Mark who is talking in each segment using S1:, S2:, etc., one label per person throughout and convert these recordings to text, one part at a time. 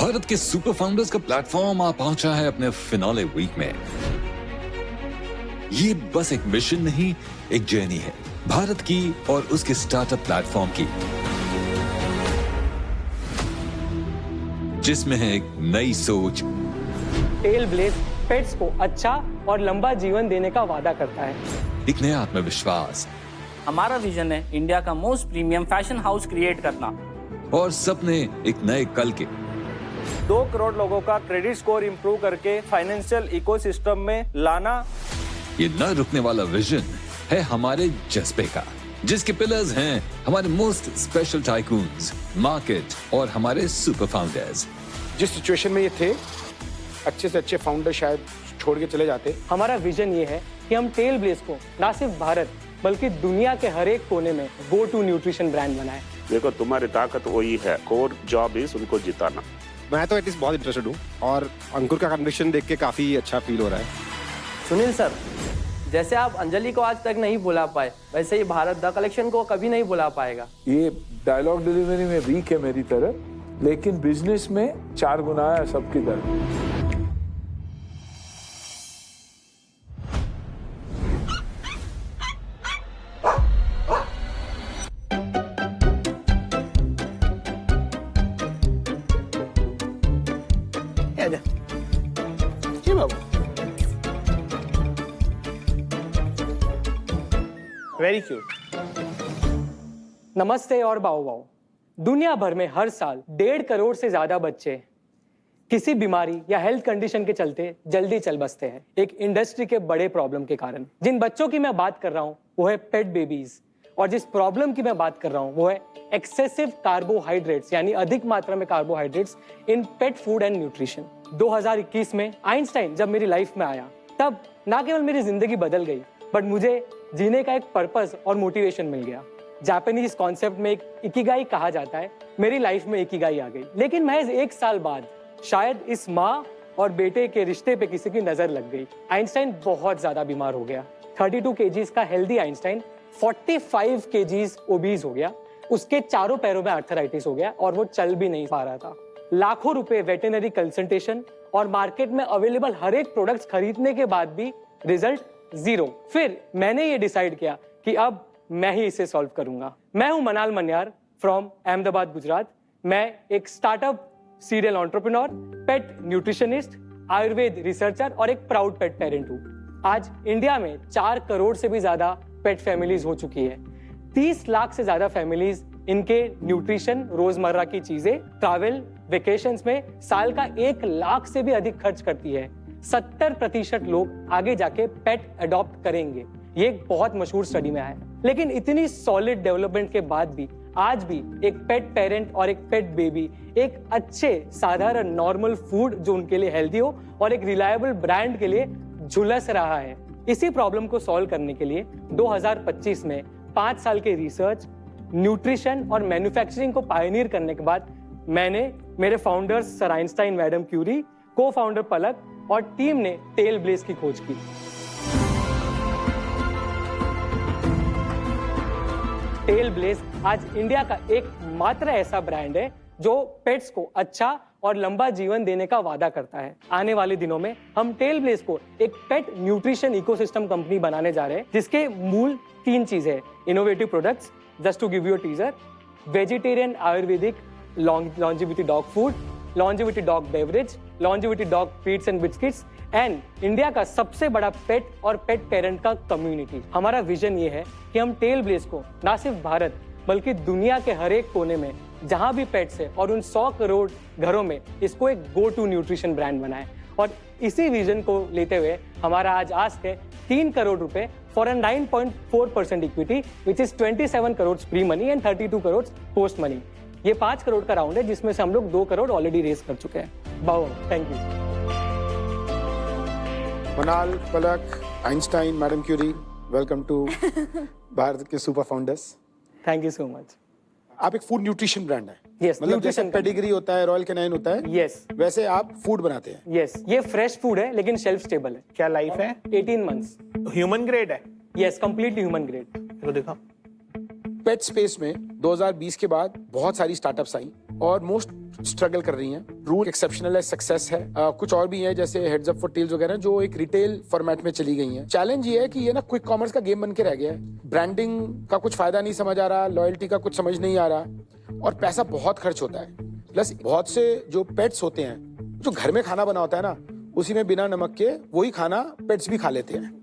S1: भारत के super founders का platform आ पहुंचा है अपने फिनाले वीक में। ये बस एक मिशन नहीं, एक जर्नी है भारत की और उसके स्टार्टअप प्लेटफॉर्म की, जिसमें है एक नई सोच।
S2: टेलब्लेज पेट्स को अच्छा और लंबा जीवन देने का वादा करता है।
S1: एक नया आत्मविश्वास
S3: हमारा विजन है इंडिया का most premium fashion house create करना
S1: और सपने एक नए कल के।
S4: 2 करोड़ लोगों का क्रेडिट स्कोर इंप्रूव करके फाइनेंशियल इकोसिस्टम में लाना।
S1: ये न रुकने वाला विजन है हमारे जज्बे का, जिसके पिलर्स हैं हमारे मोस्ट स्पेशल टाइकून्स, मार्केट और हमारे सुपर फाउंडर्स।
S5: जिस सिचुएशन में ये थे, अच्छे से अच्छे फाउंडर शायद छोड़ के चले जाते।
S2: हमारा विजन ये है कि हम टेलब्लेज को ना सिर्फ भारत बल्कि दुनिया के हर एक कोने में गो टू न्यूट्रिशन ब्रांड बनाए।
S6: देखो तुम्हारी ताकत वही है, कोर जॉब इज उनको जिताना।
S5: मैं तो एटलीस्ट बहुत इंटरेस्टेड हूँ और अंकुर का कन्विक्शन देख के काफी अच्छा फील हो रहा है।
S7: सुनील सर, जैसे आप अंजलि को आज तक नहीं बुला पाए, वैसे ही भारत द कलेक्शन को कभी नहीं बुला पाएगा।
S8: ये डायलॉग डिलीवरी में वीक है मेरी तरह, लेकिन बिजनेस में 4 गुना है सबकी तरह।
S4: Very cute.
S2: नमस्ते और बाओ बाओ। दुनिया भर में हर साल 1.5 करोड़ से ज्यादा बच्चे किसी बीमारी या हेल्थ कंडीशन के चलते जल्दी चल बसते हैं, एक इंडस्ट्री के बड़े प्रॉब्लम के कारण। जिन बच्चों की मैं बात कर रहा हूँ वो है पेट बेबीज, और जिस प्रॉब्लम की मैं बात कर रहा हूँ वो है एक्सेसिव कार्बोहाइड्रेट्स, यानी अधिक मात्रा में carbohydrates in pet food and nutrition. 2021 में आइंस्टाइन जब मेरी लाइफ में आया, तब ना केवल मेरी जिंदगी बदल गई, बट मुझे जीने का एक पर्पस और मोटिवेशन मिल गया। जापानीज कॉन्सेप्ट में एक इकिगाई कहा जाता है। मेरी लाइफ में इकिगाई आ गई, लेकिन महज 1 साल बाद शायद इस माँ और बेटे के रिश्ते पे किसी की नजर लग गई। आइंस्टाइन बहुत ज्यादा बीमार हो गया। 32 केजीज का हेल्दी आइंस्टाइन 45 केजीज ओबीज हो गया। उसके चारों पैरों में आर्थराइटिस हो गया और वो चल भी नहीं पा रहा था। लाखों रुपए वेटरनरी कंसल्टेशन और मार्केट में अवेलेबल हर एक प्रोडक्ट्स खरीदने के बाद भी रिजल्ट 0। फिर मैंने ये डिसाइड किया कि अब मैं ही इसे सॉल्व करूंगा। मैं हूं मनाल मन्यार फ्रॉम अहमदाबाद, गुजरात। मैं एक स्टार्टअप, सीरियल एंटरप्रेन्योर, पेट न्यूट्रिशनिस्ट, आयुर्वेद रिसर्चर और एक प्राउड पेट पेरेंट हूं। आज इंडिया में 4 करोड़ से भी ज्यादा पेट फैमिलीज हो चुकी है। 30 लाख से ज्यादा फैमिलीज इनके न्यूट्रिशन, रोजमर्रा की चीजें, ट्रैवल, वेकेशंस में साल का 1 लाख से भी अधिक खर्च करती है। 70% लोग आगे जाके पेट अडॉप्ट करेंगे। ये एक बहुत मशहूर स्टडी में आया है। लेकिन इतनी सॉलिड डेवलपमेंट के बाद भी आज भी एक पेट पेरेंट और एक पेट बेबी एक अच्छे साधारण नॉर्मल फूड जो उनके लिए हेल्दी हो और एक रिलायबल ब्रांड के लिए झुलस रहा है। इसी प्रॉब्लम को सॉल्व करने के लिए 2025 में 5 साल के रिसर्च, न्यूट्रिशन और मैन्युफैक्चरिंग को पायनियर करने के बाद मैंने, मेरे founders sir Einstein, madam Curie, cofounder Palak और टीम ने टेलब्लेज की खोज की। टेलब्लेज आज इंडिया का एकमात्र ऐसा ब्रांड है जो पेट्स को अच्छा और लंबा जीवन देने का वादा करता है। आने वाले दिनों में हम टेलब्लेज को एक पेट न्यूट्रिशन इकोसिस्टम कंपनी बनाने जा रहे हैं, जिसके मूल 3 चीजें हैं। Innovative products, just to give you a teaser, vegetarian Ayurvedic longevity dog food, longevity dog beverage, longevity dog treats and biscuits, and India का सबसे बड़ा पेट और पेट पेरेंट का कम्युनिटी। हमारा विजन ये है कि हम टेलब्लेज को ना सिर्फ भारत बल्कि दुनिया के हर एक कोने में जहां भी पेट्स है और उन 100 करोड़ घरों में इसको एक गो टू न्यूट्रिशन ब्रांड बनाए। और इसी विजन को लेते हुए हमारा आज आस्क है 3 करोड़ रुपए for 9.4% equity, which is 27 crore pre money and 32 crore post money. ये 5 करोड़ का राउंड है, जिसमें से हम लोग 2 करोड़ ऑलरेडी रेस कर चुके हैं। बाओ, thank you.
S5: Manal, Palak, Einstein, madam Curie, welcome to Bharat के super founders.
S2: Thank you so much.
S5: आप एक फूड न्यूट्रिशन ब्रांड है।
S2: Yes,
S5: मतलब जैसे
S2: nutrition
S5: पेडिग्री होता है, रॉयल कैनाइन होता है,
S2: Yes.
S5: वैसे आप फूड बनाते हैं।
S2: यस, ये फ्रेश फूड है लेकिन शेल्फ स्टेबल है।
S4: क्या लाइफ है?
S2: 18 मंथ्स।
S4: ह्यूमन ग्रेड है?
S2: Yes, completely human grade.
S4: तो देखो,
S5: पेट स्पेस में 2020 के बाद बहुत सारी स्टार्टअप्स आई और मोस्ट स्ट्रगल कर रही हैं। रूट एक्सेप्शनल है, सक्सेस है। कुछ और भी है जैसे हेड्स अप फॉर टेल्स वगैरह जो एक रिटेल फॉर्मेट में चली गई हैं। चैलेंज ये है कि ये ना क्विक कॉमर्स का गेम बन के रह गया है। ब्रांडिंग का कुछ फायदा नहीं समझ आ रहा, लॉयल्टी का कुछ समझ नहीं आ रहा और पैसा बहुत खर्च होता है। प्लस बहुत से जो पेट्स होते हैं, जो घर में खाना बना होता है ना, उसी में बिना नमक के वही खाना पेट्स भी खा लेते हैं।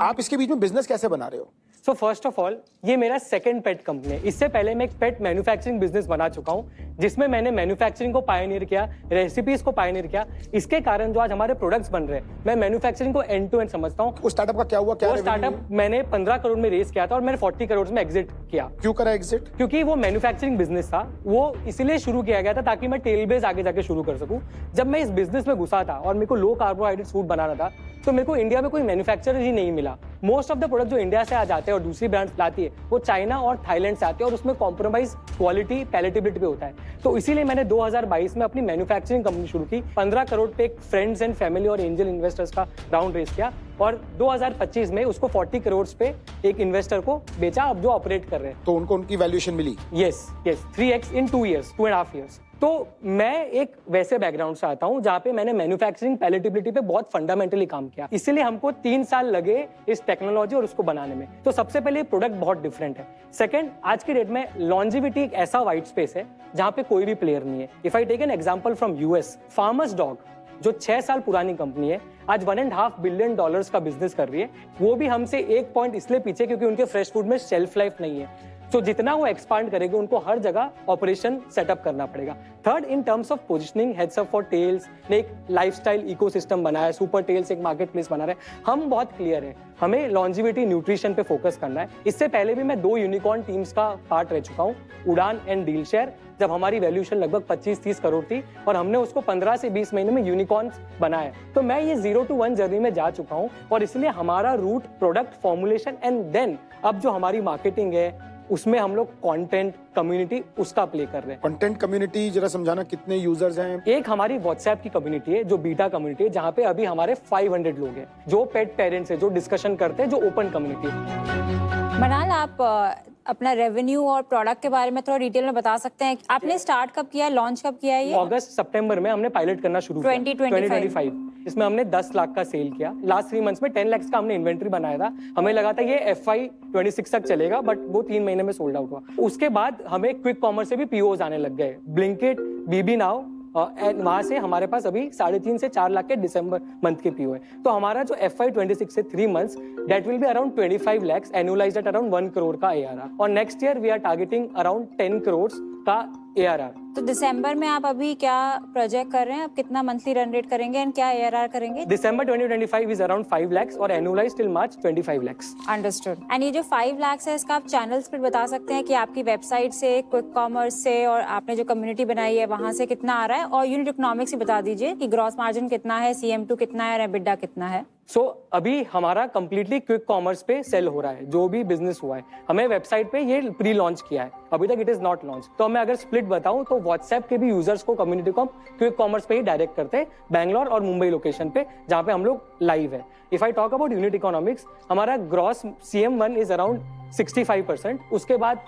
S5: आप इसके बीच में बिजनेस कैसे बना रहे हो?
S2: सो फर्स्ट ऑफ ऑल ये मेरा सेकंड पेट कंपनी है। इससे पहले मैं एक पेट मैन्युफैक्चरिंग बिजनेस बना चुका हूँ जिसमें मैंने मैन्युफैक्चरिंग को पायनियर किया, रेसिपीज को पायनियर किया। इसके कारण जो आज हमारे प्रोडक्ट्स बन रहे हैं, मैं मैन्युफैक्चरिंग को एंड टू एंड समझता हूँ।
S5: उस स्टार्टअप का क्या हुआ? क्या
S2: वो स्टार्टअप मैंने 15 करोड़ में रेस किया था और मैंने 40 करोड़ में एग्जिट किया।
S5: क्यों करा एग्जिट?
S2: क्योंकि वो मैन्युफैक्चरिंग बिजनेस था, वो इसलिए शुरू किया गया था ताकि मैं टेल बेस आगे जाके शुरू कर सकूं। जब मैं इस बिजनेस में घुसा था और मेरे को लो कार्बोहाइड्रेट फूड बनाना था, तो मेरे को इंडिया में कोई मैन्युफैक्चरर ही नहीं मिला। मोस्ट ऑफ द प्रोडक्ट जो इंडिया से आ जाते हैं और दूसरी ब्रांड्स लाती है, वो चाइना और थाईलैंड से आते हैं और उसमें कॉम्प्रोमाइज क्वालिटी, पैलेटेबिलिटी पे होता है। तो इसीलिए मैंने 2022 में अपनी मैन्युफैक्चरिंग कंपनी शुरू की। 15 करोड़ पे एक फ्रेंड्स एंड फैमिली और एंजल इन्वेस्टर्स का राउंड रेस किया और 2025 में उसको 40 करोड़ पे एक इन्वेस्टर को बेचा, अब जो ऑपरेट कर रहे हैं।
S5: तो उनको उनकी वैल्यूएशन मिली?
S2: यस 3x इन 2 years, 2.5 years। तो मैं एक वैसे बैकग्राउंड से आता हूं जहां पे मैंने मैन्युफैक्चरिंग पैलेटेबिलिटी पे बहुत फंडामेंटली काम किया, इसीलिए हमको 3 साल लगे इस टेक्नोलॉजी और उसको बनाने में। तो सबसे पहले प्रोडक्ट बहुत डिफरेंट है। सेकंड, आज की डेट में लॉन्जिविटी एक ऐसा वाइट स्पेस है जहां पे कोई भी प्लेयर नहीं है। If I take an example from US, farmers dog जो 6 साल पुरानी कंपनी है, आज $1.5 बिलियन का बिजनेस कर रही है। वो भी हमसे 1 पॉइंट इसलिए पीछे क्योंकि उनके फ्रेश फूड में शेल्फ लाइफ नहीं है। तो जितना वो एक्सपांड करेंगे, उनको हर जगह ऑपरेशन सेटअप करना पड़ेगा। Third, in terms of positioning, heads up for tails ने एक लाइफस्टाइल इकोसिस्टम बनाया, सुपर टेल्स एक मार्केट प्लेस बना रहे हैं। हम बहुत क्लियर है, हमें लॉन्जिविटी न्यूट्रिशन पे फोकस करना है। इससे पहले भी मैं 2 यूनिकॉर्न टीम्स का पार्ट रह चुका हूँ, उड़ान एंड डील शेयर, जब हमारी वैल्यूएशन लगभग 25-30 करोड़ थी और हमने उसको 15 से 20 महीने में यूनिकॉर्न्स बनाए। तो मैं ये 0 to 1 जर्नी में जा चुका हूँ और इसलिए हमारा root product formulation and then अब जो हमारी मार्केटिंग है उसमें हम लोग कंटेंट कम्युनिटी उसका प्ले कर रहे हैं।
S5: कंटेंट कम्युनिटी जरा समझाना, कितने यूजर्स हैं?
S2: एक हमारी व्हाट्सएप की कम्युनिटी है जो बीटा कम्युनिटी है, जहाँ पे अभी हमारे 500 लोग हैं जो पेट पेरेंट्स है, जो डिस्कशन करते हैं, जो ओपन कम्युनिटी है।
S9: मनाल, आप अपना रेवेन्यू और प्रोडक्ट के बारे में थोड़ा डिटेल में बता सकते हैं? आपने स्टार्ट कब किया है, लॉन्च कब किया है? ये
S2: अगस्त सितंबर में हमने पायलट करना शुरू किया 2025। इसमें हमने 10 लाख का सेल किया। लास्ट 3 मंथ्स में 10 लाख का हमने इन्वेंट्री बनाया था। हमें लगा था ये FY26 तक चलेगा, बट वो 3 महीने में सोल्ड आउट हुआ। उसके बाद हमें क्विक कॉमर्स से भी POs आने लग गए, ब्लिंकिट, बीबी नाउ, वहां से हमारे पास अभी 3.5 से 4 लाख के दिसंबर मंथ के PO है। तो हमारा जो FY26 से 3 months, that will be around 25 lakhs annualised at around 1 crore का ARR और next year we are targeting around 10 crore का ARR।
S9: तो दिसंबर में आप अभी क्या प्रोजेक्ट कर रहे हैं? आप कितना मंथली रन रेट करेंगे एंड क्या ARR करेंगे?
S2: दिसंबर 2025 इज अराउंड 5 lakhs और annualised till March 25 lakhs।
S9: Understood. And ये जो 5 lakhs है, इसका आप चैनल स्प्लिट बता सकते हैं कि आपकी वेबसाइट से, क्विक कॉमर्स से और आपने जो कम्युनिटी बनाई है वहां से कितना आ रहा है? और यूनिट इकोनॉमिक्स भी बता दीजिए कि ग्रॉस मार्जिन कितना है, CM2 कितना है और EBITDA कितना है?
S2: सो अभी हमारा कंप्लीटली क्विक कॉमर्स पे सेल हो रहा है, जो भी बिजनेस हुआ है। हमें वेबसाइट पे ये प्री लॉन्च किया है, अभी तक इट इज नॉट लॉन्च। तो मैं अगर स्प्लिट बताऊं तो व्हाट्सएप के भी यूजर्स को, कम्युनिटी को हम क्विक कॉमर्स पे ही डायरेक्ट करते हैं, बैंगलोर और मुंबई लोकेशन पे, जहां पे हम लोग लाइव है। If I talk about unit economics, हमारा ग्रॉस CM1 इज अराउंड 65%, उसके बाद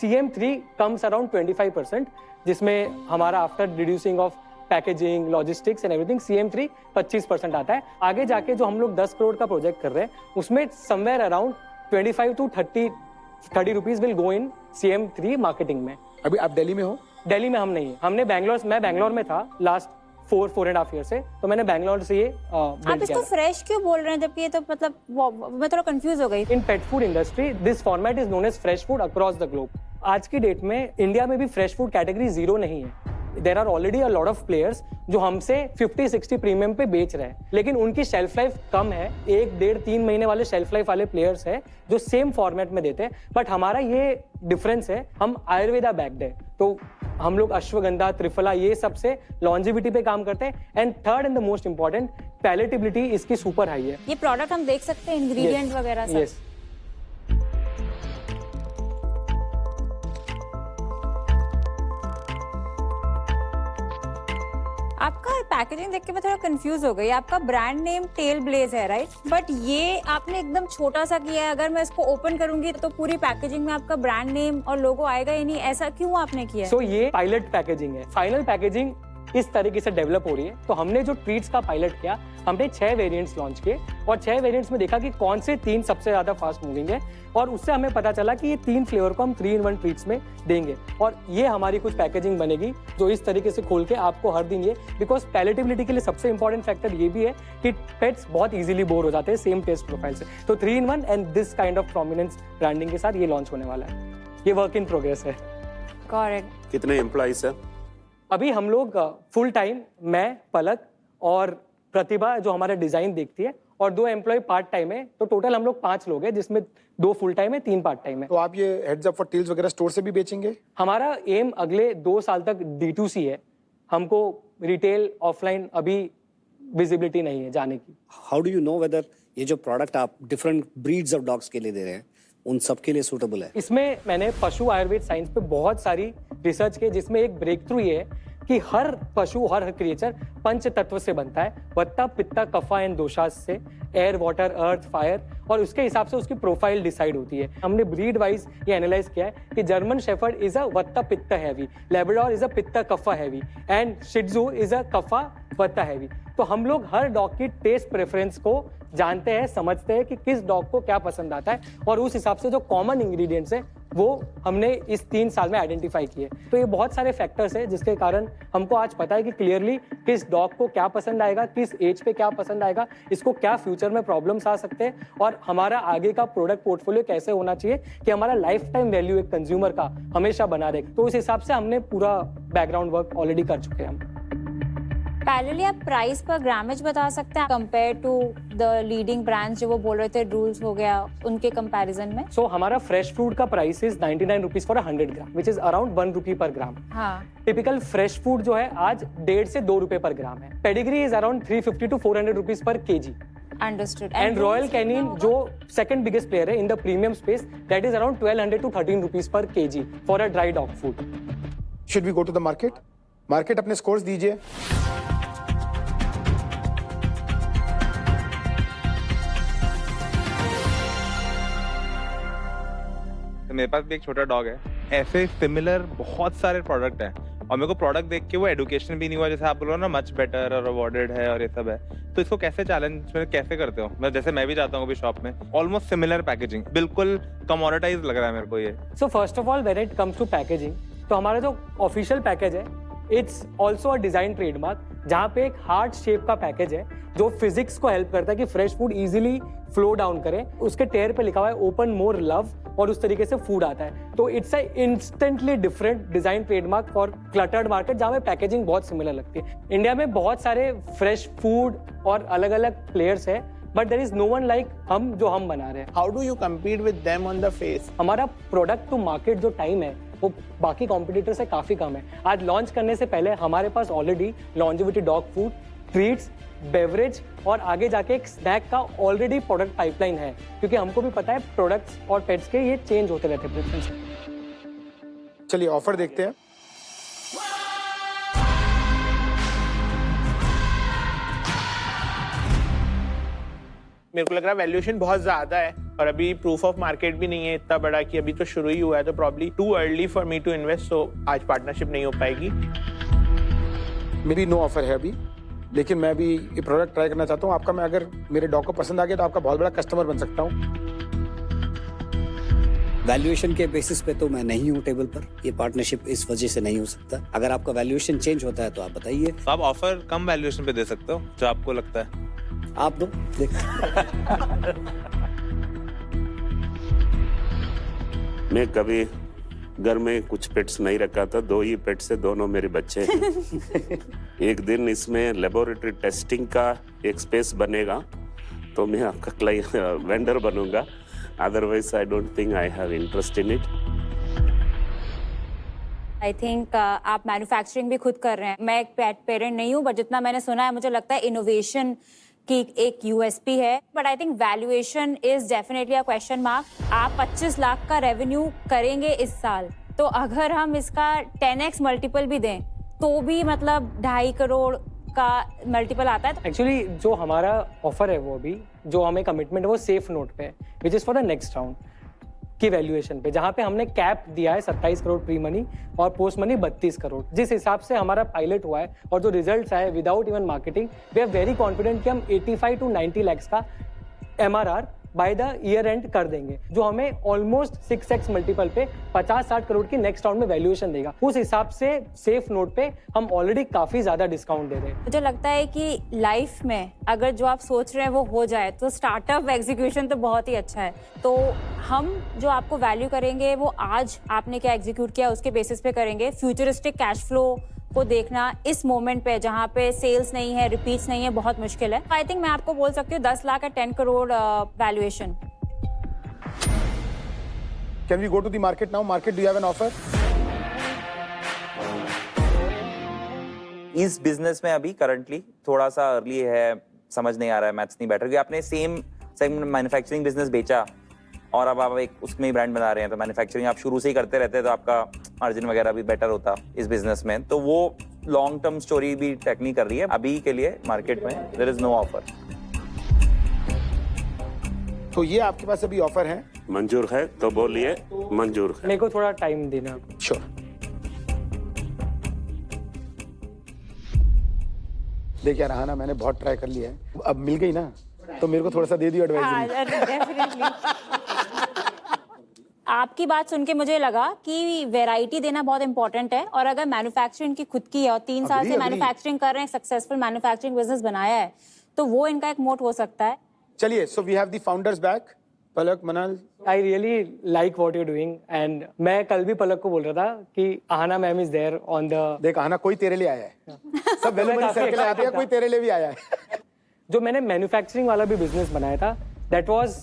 S2: CM3 कम्स अराउंड 25%, जिसमें हमारा after reducing of packaging, logistics and everything CM3 25% आता है। आगे जाके जो हम लोग 10 करोड़ का प्रोजेक्ट कर रहे हैं, उसमें somewhere around 25 to 30 rupees will go in CM3 marketing में।
S5: अभी आप दिल्ली में हो?
S2: दिल्ली में हम नहीं है, हमने मैं बैंगलोर में था लास्ट 4.5 ईयर से, तो मैंने बैंगलोर से ये
S9: आप इसको फ्रेश क्यों बोल रहे हैं, जबकि ये तो मतलब मैं थोड़ा कंफ्यूज हो गई।
S2: In pet food industry this format is known as fresh food across the globe. आज की डेट में इंडिया में भी फ्रेश फूड कैटेगरी 0 नहीं है। There are already a lot of players जो हमसे 50-60 प्रीमियम पे बेच रहे हैं, लेकिन उनकी शेल्फ लाइफ कम है। 1-1.5-3 महीने वाले शेल्फ लाइफ वाले प्लेयर्स हैं जो सेम फॉर्मेट में देते हैं, बट हमारा ये डिफरेंस है, हम आयुर्वेदा बैक्ड है। तो हम लोग अश्वगंधा, त्रिफला, ये सबसे लॉन्जिविटी पे काम करते हैं। And third and the most important, palatability इसकी सुपर हाई है।
S9: ये प्रोडक्ट हम देख सकते हैं, इंग्रेडिएंट वगैरह सब?
S2: यस।
S9: आपका पैकेजिंग देख के मैं थोड़ा कंफ्यूज हो गई। आपका ब्रांड नेम टेल ब्लेज है, राइट? बट ये आपने एकदम छोटा सा किया है। अगर मैं इसको ओपन करूंगी तो पूरी पैकेजिंग में आपका ब्रांड नेम और लोगो आएगा ही नहीं। ऐसा क्यों आपने किया?
S2: सो ये पायलट पैकेजिंग है। फाइनल पैकेजिंग इस तरीके से डेवलप हो रही है। तो हमने जो ट्रीट्स का पायलट किया, हमने 6 वेरिएंट्स लॉन्च किए और 6 वेरिएंट्स में देखा कि कौन से 3 सबसे ज्यादा फास्ट मूविंग है और उससे हमें पता चला कि ये 3 फ्लेवर को हम 3-in-1 ट्रीट्स में देंगे। और ये हमारी कुछ पैकेजिंग बनेगी जो इस तरीके से खोल के आपको हर दिन ये, बिकॉज पैलेटेबिलिटी के लिए सबसे इंपॉर्टेंट फैक्टर ये भी है कि पेट्स बहुत इजीली बोर हो जाते हैं सेम टेस्ट प्रोफाइल से। तो 3-in-1 and this kind of prominence branding के साथ ये लॉन्च होने वाला है। ये वर्क इन प्रोग्रेस है।
S9: करेक्ट।
S6: कितने एम्प्लॉइज है?
S2: अभी हम लोग फुल टाइम, मैं, पलक और प्रतिभा जो हमारा डिजाइन देखती है, और 2 एम्प्लॉय पार्ट टाइम है। तो टोटल हम लोग 5 लोग हैं, जिसमें 2 फुल टाइम है, 3 पार्ट टाइम है।
S5: तो आप ये हेड्स अप फॉर टेल्स वगैरह स्टोर से भी बेचेंगे?
S2: हमारा एम अगले 2 साल तक D2C है। हमको रिटेल ऑफलाइन अभी विजिबिलिटी नहीं है जाने की।
S10: How do you know whether ये जो प्रोडक्ट आप डिफरेंट ब्रीड्स ऑफ डॉग्स के लिए दे रहे हैं उन सब के लिए सूटेबल है?
S2: इसमें मैंने पशु आयुर्वेद साइंस पे बहुत सारी रिसर्च की, जिसमें एक ब्रेक थ्रू ये है कि हर पशु, हर क्रिएचर पंच तत्व से बनता है, वत्ता, पित्ता, कफा एंड दोषास से, एयर, वाटर, अर्थ, फायर, और उसके हिसाब से उसकी प्रोफाइल डिसाइड होती है। हमने ब्रीड वाइज ये एनालाइज किया है कि German shepherd is a vata pitta heavy, Labrador is a pitta kapha heavy and Shih Tzu is a kapha vata heavy. तो हम लोग हर डॉग की टेस्ट प्रेफरेंस को जानते हैं, समझते हैं कि किस डॉग को क्या पसंद आता है, और उस हिसाब से जो कॉमन इंग्रेडिएंट्स हैं वो हमने इस 3 साल में आइडेंटिफाई किए। तो ये बहुत सारे फैक्टर्स हैं जिसके कारण हमको आज पता है कि क्लियरली किस डॉग को क्या पसंद आएगा, किस एज पे क्या पसंद आएगा, इसको क्या फ्यूचर में प्रॉब्लम्स आ सकते हैं, और हमारा आगे का प्रोडक्ट पोर्टफोलियो कैसे होना चाहिए कि हमारा लाइफ टाइम वैल्यू एक कंज्यूमर का हमेशा बना रहे। तो उस हिसाब से हमने पूरा बैकग्राउंड वर्क ऑलरेडी कर चुके हैं हम।
S9: पैरेलली आप प्राइस पर ग्रामेज बता सकते हैं compare to the leading brands जो वो बोल रहे थे, रूल्स हो गया, उनके कंपैरिजन में?
S2: सो हमारा फ्रेश फूड का price is 99 rupees for 100 gram, which is around 1 रुपी पर ग्राम।
S9: हाँ।
S2: टिपिकल फ्रेश फूड जो है आज 1.5 से 2 रुपए पर ग्राम है। Pedigree is around 350 to 400 rupees per KG.
S9: Understood.
S2: And Royal Canin जो सेकंड बिगेस्ट प्लेयर है in the premium space, that is around 1200 to 13 rupees per KG for a dry dog food.
S5: Should we go to the market? Market अपने स्कोर्स दीजिए।
S11: मेरे पास भी एक छोटा dog है। ऐसे सिमिलर बहुत सारे प्रोडक्ट हैं और मेरे को प्रोडक्ट देख के वो एडुकेशन भी नहीं हुआ, जैसे आप बोलो ना मच बेटर और अवॉर्डेड है और ये सब है। तो इसको कैसे चैलेंज में कैसे करते हो? मैं जैसे मैं भी जाता हूँ अभी शॉप में, ऑलमोस्ट सिमिलर पैकेजिंग, बिल्कुल कमोडिटाइज लग रहा है मेरे को ये।
S2: So first of all when it comes to packaging, तो हमारा जो ऑफिशियल पैकेज है it's also a design trademark, जहाँ पे एक हार्ट शेप का पैकेज है जो फिजिक्स को हेल्प करता है कि fresh food easily flow down करे। उसके टेयर पे लिखा हुआ है ओपन मोर लव, और उस तरीके से फूड आता है। तो it's a instantly different design trademark for cluttered market, जहाँ में पैकेजिंग बहुत सिमिलर लगती है। इंडिया में बहुत सारे फ्रेश फूड और अलग अलग प्लेयर्स है, but there is no one like हम जो हम बना रहे हैं।
S12: How do you compete with them on the face?
S2: हमारा प्रोडक्ट टू मार्केट जो टाइम है वो बाकी कॉम्पिटिटर से काफी कम है। आज लॉन्च करने से पहले हमारे पास already longevity dog food, treats, beverage और आगे जाके एक स्नैक का ऑलरेडी प्रोडक्ट पाइपलाइन है, क्योंकि हमको भी पता है प्रोडक्ट्स और पेट्स के ये चेंज होते रहते हैं प्रेफरेंस।
S5: चलिए ऑफर देखते हैं।
S12: मेरे को लग रहा है वैल्यूएशन बहुत ज्यादा है और अभी प्रूफ ऑफ मार्केट भी नहीं है इतना बड़ा कि अभी तो शुरू ही हुआ है, तो probably too early for me to invest, तो आज पार्टनरशिप नहीं हो पाएगी।
S5: मेरी नो ऑफर है अभी, लेकिन मैं भी ये प्रोडक्ट ट्राई करना चाहता हूँ आपका। मैं अगर मेरे डॉग को पसंद आ गया तो आपका बहुत बड़ा कस्टमर बन सकता हूँ।
S10: वैल्यूएशन के बेसिस पे तो मैं नहीं हूँ टेबल पर, ये पार्टनरशिप इस वजह से नहीं हो सकता। अगर आपका वैल्यूएशन चेंज होता है तो आप बताइए।
S11: तो आप ऑफर कम वैल्यूएशन पे दे सकते हो जो आपको लगता है।
S10: आप दो, देख।
S6: मैं कभी घर में कुछ पेट्स नहीं रखा था, 2 ही पेट्स है, दोनों मेरे बच्चे हैं। एक दिन इसमें लेबोरेटरी टेस्टिंग का एक स्पेस बनेगा तो मैं आपका क्लाइंट वेंडर बनूंगा, otherwise I don't think I have interest in it.
S9: I think आप मैन्युफैक्चरिंग भी खुद कर रहे हैं। मैं एक पेट पेरेंट नहीं हूँ, बट जितना मैंने सुना है मुझे लगता है इनोवेशन की एक यूएसपी है, but I think valuation is definitely a question mark. आप 25 लाख का रेवेन्यू करेंगे इस साल, तो अगर हम इसका 10x मल्टीपल भी दें तो भी मतलब 2.5 करोड़ आपका मल्टीपल आता है।
S2: एक्चुअली जो हमारा ऑफर है वो अभी जो हमें कमिटमेंट है वो सेफ नोट पे है, which is for the next round की वैल्यूएशन पे, जहाँ पे हमने कैप दिया है 27 करोड़ प्री मनी और पोस्ट मनी 32 करोड़। जिस हिसाब से हमारा पायलट हुआ है और जो रिजल्ट्स आए without even marketing, we are very confident कि हम 85 to 90 lakhs का MRR by the year end कर देंगे, जो हमें ऑलमोस्ट 6x मल्टीपल पे 50-60 करोड़ की नेक्स्ट राउंड में वैल्यूएशन देगा। उस हिसाब से सेफ नोट पे हम ऑलरेडी काफी ज्यादा डिस्काउंट दे रहे हैं।
S9: मुझे लगता है कि लाइफ में अगर जो आप सोच रहे हैं वो हो जाए तो स्टार्टअप एग्जीक्यूशन तो बहुत ही अच्छा है। तो हम जो आपको वैल्यू करेंगे वो आज आपने क्या एग्जीक्यूट किया उसके बेसिस पे करेंगे। फ्यूचरिस्टिक कैश फ्लो को देखना इस मोमेंट पे जहाँ पे सेल्स नहीं है, रिपीट्स नहीं है, बहुत मुश्किल है। आई थिंक मैं आपको बोल सकती हूँ 10 लाख या 10 crore valuation.
S5: Can we go to the market now? Market, do you have an offer?
S13: इस बिजनेस में अभी करंटली थोड़ा सा अर्ली है, समझ नहीं आ रहा है, मैथ्स नहीं बैठ रहा। आपने सेम मैन्युफैक्चरिंग बिजनेस बेचा और अब आप एक उसमें ही ब्रांड बना रहे हैं, तो मैन्युफैक्चरिंग आप शुरू से ही करते रहते तो आपका मार्जिन वगैरह भी बेटर होता इस बिजनेस में। तो वो लॉन्ग टर्म स्टोरी भी ट्रैक नहीं कर रही है अभी के लिए मार्केट में। There is no offer.
S5: तो ये आपके पास अभी ऑफर है?
S6: मंजूर है तो बोलिए मंजूर है।
S2: मेरे को थोड़ा टाइम देना।
S5: श्योर। देखिए रहाना, मैंने बहुत ट्राई कर लिया है, अब मिल गई ना तो मेरे को थोड़ा सा दे दियो एडवाइस।
S9: आपकी बात सुन के मुझे लगा कि वैरायटी देना बहुत इंपॉर्टेंट है, और अगर मैन्युफैक्चरिंग की खुद की है और 3 साल से मैन्युफैक्चरिंग कर रहे हैं, सक्सेसफुल मैन्युफैक्चरिंग बिजनेस बनाया है, तो वो इनका एक मोट हो सकता है।
S5: चलिए, so we have the founders back. Palak, Manal,
S2: I really like what you doing, and मैं कल भी पलक को बोल रहा था कि Aahana ma'am is there on the.
S5: देख आहना, कोई तेरे लिए आया है, सब वेलकम सर्कल आते हैं, कोई तेरे लिए भी आया है।
S2: जो मैंने मैन्युफैक्चरिंग वाला भी बिजनेस बनाया था, that was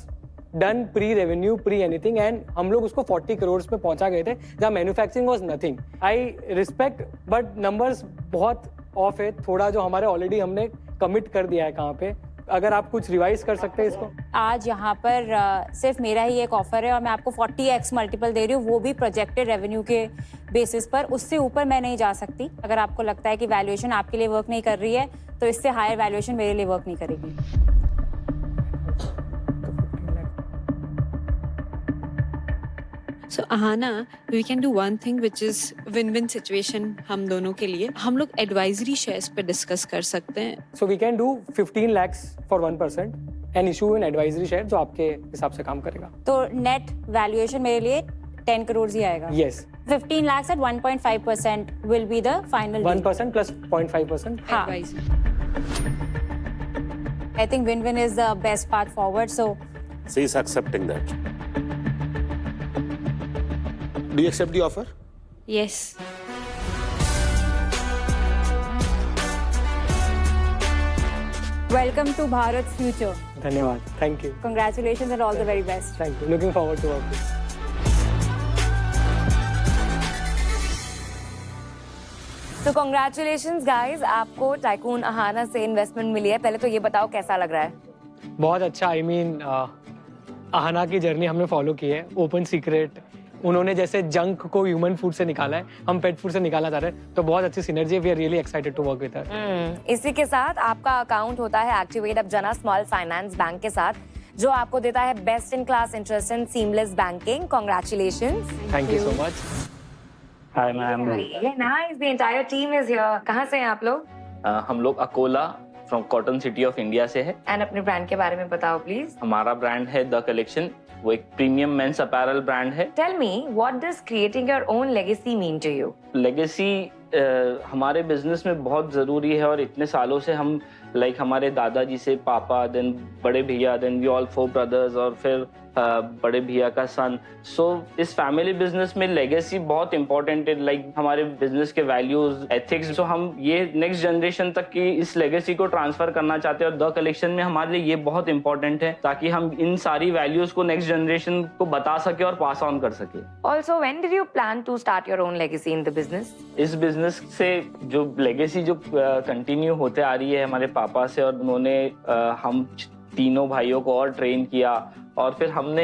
S2: done pre revenue pre anything, and हम लोग उसको 40 करोड़ में पहुंचा गए थे जहाँ manufacturing was nothing. I respect, but numbers बहुत ऑफ है थोड़ा, जो हमारे ऑलरेडी हमने कमिट कर दिया है कहाँ पे। अगर आप कुछ रिवाइज कर सकते हैं इसको।
S9: आज यहाँ पर सिर्फ मेरा ही एक ऑफर है और मैं आपको 40x मल्टीपल दे रही हूँ, वो भी प्रोजेक्टेड रेवेन्यू के बेसिस पर। उससे ऊपर मैं नहीं जा सकती। अगर आपको लगता है कि वैल्यूएशन आपके लिए वर्क नहीं कर रही है तो इससे हायर वैल्यूएशन मेरे लिए वर्क नहीं करेगी।
S14: So Ahana, we can do one thing which is win-win situation हम दोनों के लिए। हम लोग advisory shares पे discuss कर सकते हैं।
S2: So we can do 15 lakhs for 1% and issue an advisory share जो आपके हिसाब से काम करेगा।
S9: तो नेट वैल्यूएशन मेरे लिए 10 करोड़ ही आएगा।
S2: Yes.
S9: 15 lakhs at 1.5% will be the final
S2: 1% plus 0.5%.
S9: हाँ. I think win-win is the best path forward. So
S6: she is accepting that.
S5: Do you accept the offer?
S14: Yes.
S9: Welcome to Bharat's future.
S2: धन्यवाद. Thank you.
S9: Congratulations and all the very best.
S2: Thank you. Looking forward to working.
S15: तो congratulations guys, आपको tycoon Ahana से investment मिली है। पहले तो ये बताओ कैसा लग रहा है?
S2: बहुत अच्छा। I mean, अहाना की जर्नी हमने फॉलो की है। ओपन सीक्रेट, उन्होंने जैसे जंक को ह्यूमन फूड से निकाला है, हम पेट फूड से निकालना चाह रहे हैं, तो बहुत अच्छी सिनर्जी है। We are really excited to work with her.
S15: इसी के साथ आपका अकाउंट होता है एक्टिवेट अब जना स्मॉल फाइनेंस बैंक के साथ, जो आपको देता है best in class interest in seamless banking. Congratulations.
S2: Thank you so much.
S16: Hi ma'am.
S15: Nice, the entire team is here. कहां से हैं आप लोग?
S16: हम लोग Akola from cotton city of India से है।
S15: एंड अपने ब्रांड के बारे में बताओ प्लीज।
S16: हमारा ब्रांड है द कलेक्शन, वो एक प्रीमियम मेंस अपैरल ब्रांड है।
S15: Tell me, what does creating your own legacy mean to you?
S16: Legacy हमारे बिजनेस में बहुत जरूरी है, और इतने सालों से हम हमारे दादाजी से पापा, देन बड़े भैया, देन वी ऑल 4 ब्रदर्स, और फिर बड़े भैया का सन। सो इस फैमिली बिजनेस में लेगेसी बहुत इंपॉर्टेंट है, हमारे बिजनेस के वैल्यूज, एथिक्स। सो हम ये नेक्स्ट जनरेशन तक की इस लेगेसी को ट्रांसफर करना चाहते हैं, और द कलेक्शन में हमारे लिए ये बहुत इंपॉर्टेंट है, ताकि हम इन सारी वैल्यूज को नेक्स्ट जनरेशन को बता सके और पास ऑन कर सके।
S15: Also when did you plan to start your own legacy in the business?
S16: इस बिजनेस से जो लेगेसी जो कंटिन्यू होते आ रही है हमारे पापा से, और उन्होंने हम तीनों भाइयों को और ट्रेन किया, और फिर हमने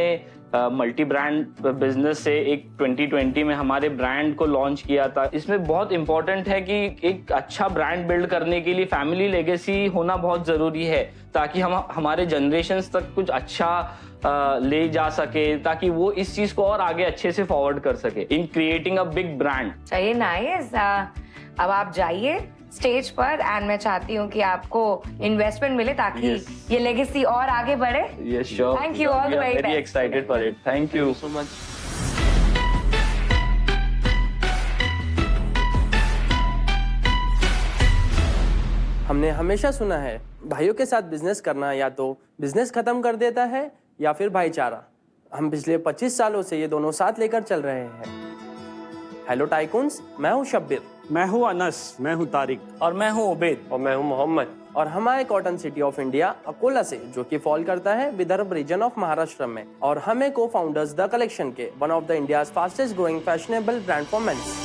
S16: मल्टी ब्रांड बिजनेस से एक 2020 में हमारे ब्रांड को लॉन्च किया था। इसमें बहुत इंपॉर्टेंट है कि एक अच्छा ब्रांड बिल्ड करने के लिए फैमिली लेगेसी होना बहुत ज़रूरी है, ताकि हम हमारे जनरेशन्स तक कुछ अच्छा ले जा सके, ताकि वो इस चीज़ को और आगे अच्छे से फॉरवर्ड कर सके in creating a big brand.
S15: चाहिए नाइस। अब आप जाइए स्टेज पर एंड मैं चाहती हूँ कि आपको इन्वेस्टमेंट मिले ताकि ये लेगेसी और आगे बढ़े।
S16: Yes, sure.
S15: Thank you, all the very
S16: Very
S15: best.
S16: excited for it. Thank you
S7: so much. हमने हमेशा सुना है भाइयों के साथ बिजनेस करना या तो बिजनेस खत्म कर देता है या फिर भाईचारा। हम पिछले 25 सालों से ये दोनों साथ लेकर चल रहे हैं। हेलो टाइकून्स, मैं हूँ शब्बीर,
S17: मैं हूँ अनस, मैं हूँ तारिक,
S3: और मैं हूँ उबैद,
S7: और मैं हूँ मोहम्मद। और हम आए cotton city of India Akola से, जो कि फॉल करता है विदर्भ रीजन ऑफ महाराष्ट्र में। और हमें को फाउंडर्स द कलेक्शन के one of the India's fastest growing fashionable brand for men's.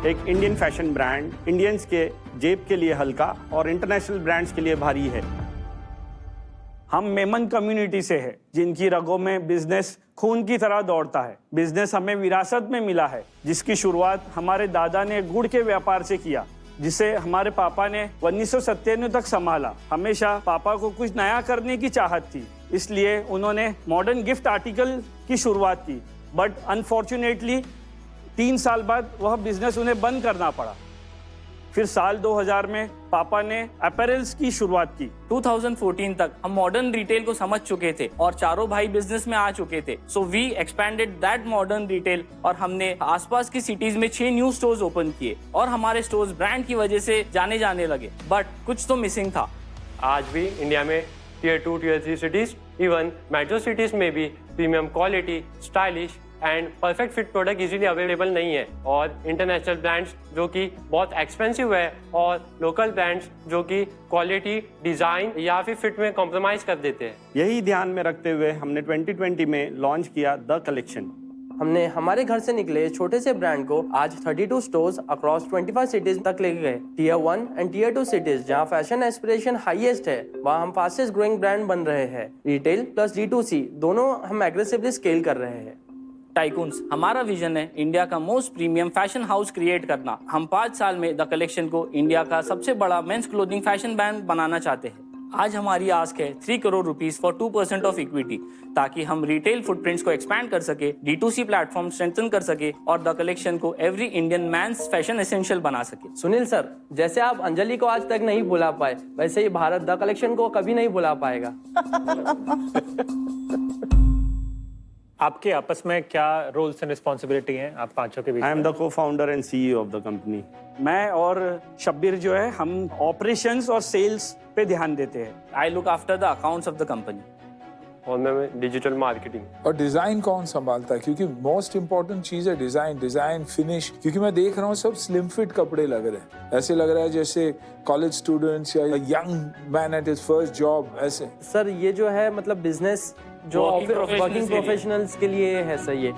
S17: एक इंडियन फैशन ब्रांड इंडियंस के जेब के लिए हल्का और इंटरनेशनल ब्रांड्स के लिए भारी है। हम मेमन कम्युनिटी से हैं, जिनकी रगों में बिजनेस खून की तरह दौड़ता है। बिजनेस हमें विरासत में मिला है, जिसकी शुरुआत हमारे दादा ने गुड़ के व्यापार से किया, जिसे हमारे पापा ने 1997 तक संभाला। हमेशा पापा को कुछ नया करने की चाहत थी, इसलिए उन्होंने मॉडर्न गिफ्ट आर्टिकल की शुरुआत की। बट अनफॉर्चुनेटली 3 साल बाद वह बिजनेस उन्हें बंद करना पड़ा। फिर साल 2000 में पापा ने अपैरल्स की शुरुआत की।
S3: 2014 तक हम मॉडर्न रिटेल को समझ चुके थे और चारों भाई बिजनेस में आ चुके थे। So we expanded that modern retail और हमने आसपास की सिटीज में 6 न्यू स्टोर्स ओपन किए और हमारे स्टोर्स ब्रांड की वजह से जाने लगे। बट कुछ तो मिसिंग था।
S7: आज भी इंडिया में tier 2, tier 3 cities, even metro cities में भी premium quality, stylish and perfect fit product easily available नहीं है। और इंटरनेशनल ब्रांड्स जो कि बहुत एक्सपेंसिव है और लोकल ब्रांड्स जो कि क्वालिटी, डिज़ाइन या फिर फिट में कॉम्प्रोमाइज़ कर देते हैं।
S17: यही ध्यान में रखते हुए हमने 2020 में लॉन्च किया द कलेक्शन।
S7: हमने हमारे घर से निकले छोटे से ब्रांड को आज 32 स्टोर्स अक्रॉस 25 सिटीज तक ले गए। टियर 1 एंड टियर 2 सिटीज जहां फैशन एस्पिरेशन हाईएस्ट है, वहां हम फास्टेस्ट ग्रोइंग ब्रांड बन रहे हैं। रिटेल प्लस D2C दोनों हम एग्रेसिवली स्केल कर रहे हैं।
S3: टाइकून्स, हमारा विजन है इंडिया का most premium fashion house create करना। हम 5 साल में द कलेक्शन को इंडिया का सबसे बड़ा मेंस क्लोथिंग फैशन ब्रांड बनाना चाहते हैं। आज हमारी आस्क है 3 crore rupees for 2% of equity, ताकि हम रिटेल फुटप्रिंट्स को एक्सपैंड कर सके, D2C प्लेटफॉर्म स्ट्रेंथन कर सके और द कलेक्शन को every Indian men's fashion essential बना सके।
S7: सुनील सर, जैसे आप अंजलि को आज तक नहीं बुला पाए, वैसे ही भारत द कलेक्शन को कभी नहीं बुला पाएगा।
S4: आपके आपस में क्या रोल्स एंड रिस्पॉन्सिबिलिटी हैं आप पांचों के बीच?
S17: I am the co-founder and CEO of the company.
S8: मैं और शब्बीर जो है, हम ऑपरेशंस और सेल्स पे ध्यान देते हैं।
S3: I look after the accounts of the company.
S7: और मैं डिजिटल मार्केटिंग।
S18: और डिजाइन कौन संभालता है, क्योंकि मोस्ट इंपॉर्टेंट चीज है डिजाइन फिनिश। क्योंकि मैं देख रहा हूँ सब स्लिम फिट कपड़े लग रहे हैं, ऐसे लग रहा है जैसे कॉलेज स्टूडेंट्स या young man at his first job. ऐसे
S7: सर ये जो है मतलब बिजनेस जो वर्किंग प्रोफेशनल्स के लिए है सही है।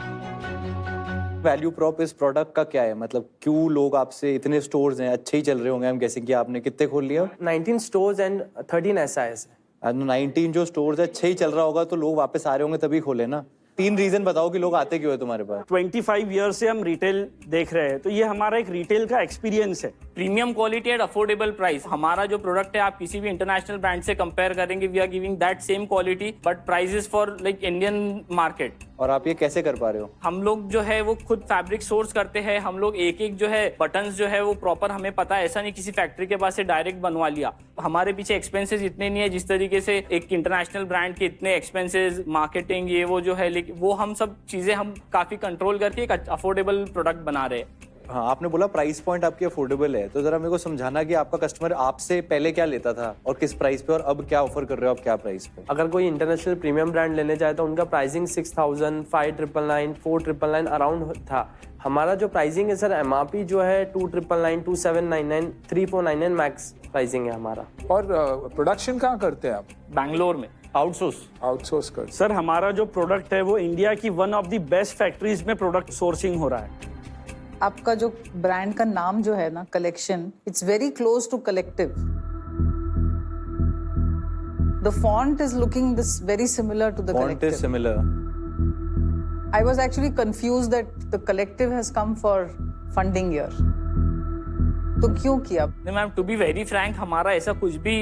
S19: वैल्यू प्रॉप इस प्रोडक्ट का क्या है, मतलब क्यों लोग आपसे, इतने स्टोर्स हैं, अच्छे ही चल रहे होंगे, हम गेसिंग कि आपने कितने खोल लिया?
S7: 19 स्टोर्स एंड 13 SIs।
S19: 19 जो स्टोर्स है, अच्छे ही चल रहा होगा तो लोग वापस आ रहे होंगे तभी खोले ना। 3 रीजन बताओ कि लोग आते क्यों है तुम्हारे पास।
S8: 25 ईयर्स से हम रिटेल देख रहे हैं, तो ये हमारा एक रिटेल का एक्सपीरियंस है।
S3: Premium quality at affordable price. हमारा जो प्रोडक्ट है आप किसी भी इंटरनेशनल ब्रांड से कंपेयर करेंगे, we are giving that same quality but prices for like Indian market.
S19: और आप ये कैसे कर पा रहे हो?
S3: हम लोग जो है वो खुद फैब्रिक सोर्स करते हैं। हम लोग एक जो है बटन्स जो है वो प्रॉपर हमें पता है, ऐसा नहीं किसी फैक्ट्री के पास से डायरेक्ट बनवा लिया। हमारे पीछे एक्सपेंसेस इतने नहीं है जिस तरीके से एक इंटरनेशनल ब्रांड के इतने एक्सपेंसेस, मार्केटिंग, ये वो जो है, लेकिन वो हम सब चीजें हम काफी कंट्रोल करके एक अफोर्डेबल प्रोडक्ट बना रहे हैं।
S19: हाँ, आपने बोला प्राइस पॉइंट आपकी अफोर्डेबल है, तो जरा मेरे को समझाना कि आपका कस्टमर आपसे पहले क्या लेता था और किस प्राइस पे, और अब क्या ऑफर कर रहे हो आप, क्या प्राइस पे?
S7: अगर कोई इंटरनेशनल प्रीमियम ब्रांड लेने जाए तो उनका प्राइसिंग 6000, 5999, 4999 अराउंड था। हमारा जो प्राइसिंग है सर, MRP जो है 2999, 2799, 3499 मैक्स प्राइसिंग है हमारा।
S18: और प्रोडक्शन कहाँ करते हैं आप?
S3: बैंगलोर में
S18: आउटसोर्स कर।
S8: सर हमारा जो प्रोडक्ट है वो इंडिया की one of the best factories में प्रोडक्ट सोर्सिंग हो रहा है।
S20: आपका जो ब्रांड का नाम जो है ना, collection, it's very close to collective. The font is looking this very similar to the
S19: Font
S20: collective.
S19: is similar.
S20: I was actually confused that the collective has come for funding year. तो क्यों किया?
S3: नहीं ma'am, to be very frank, हमारा ऐसा कुछ भी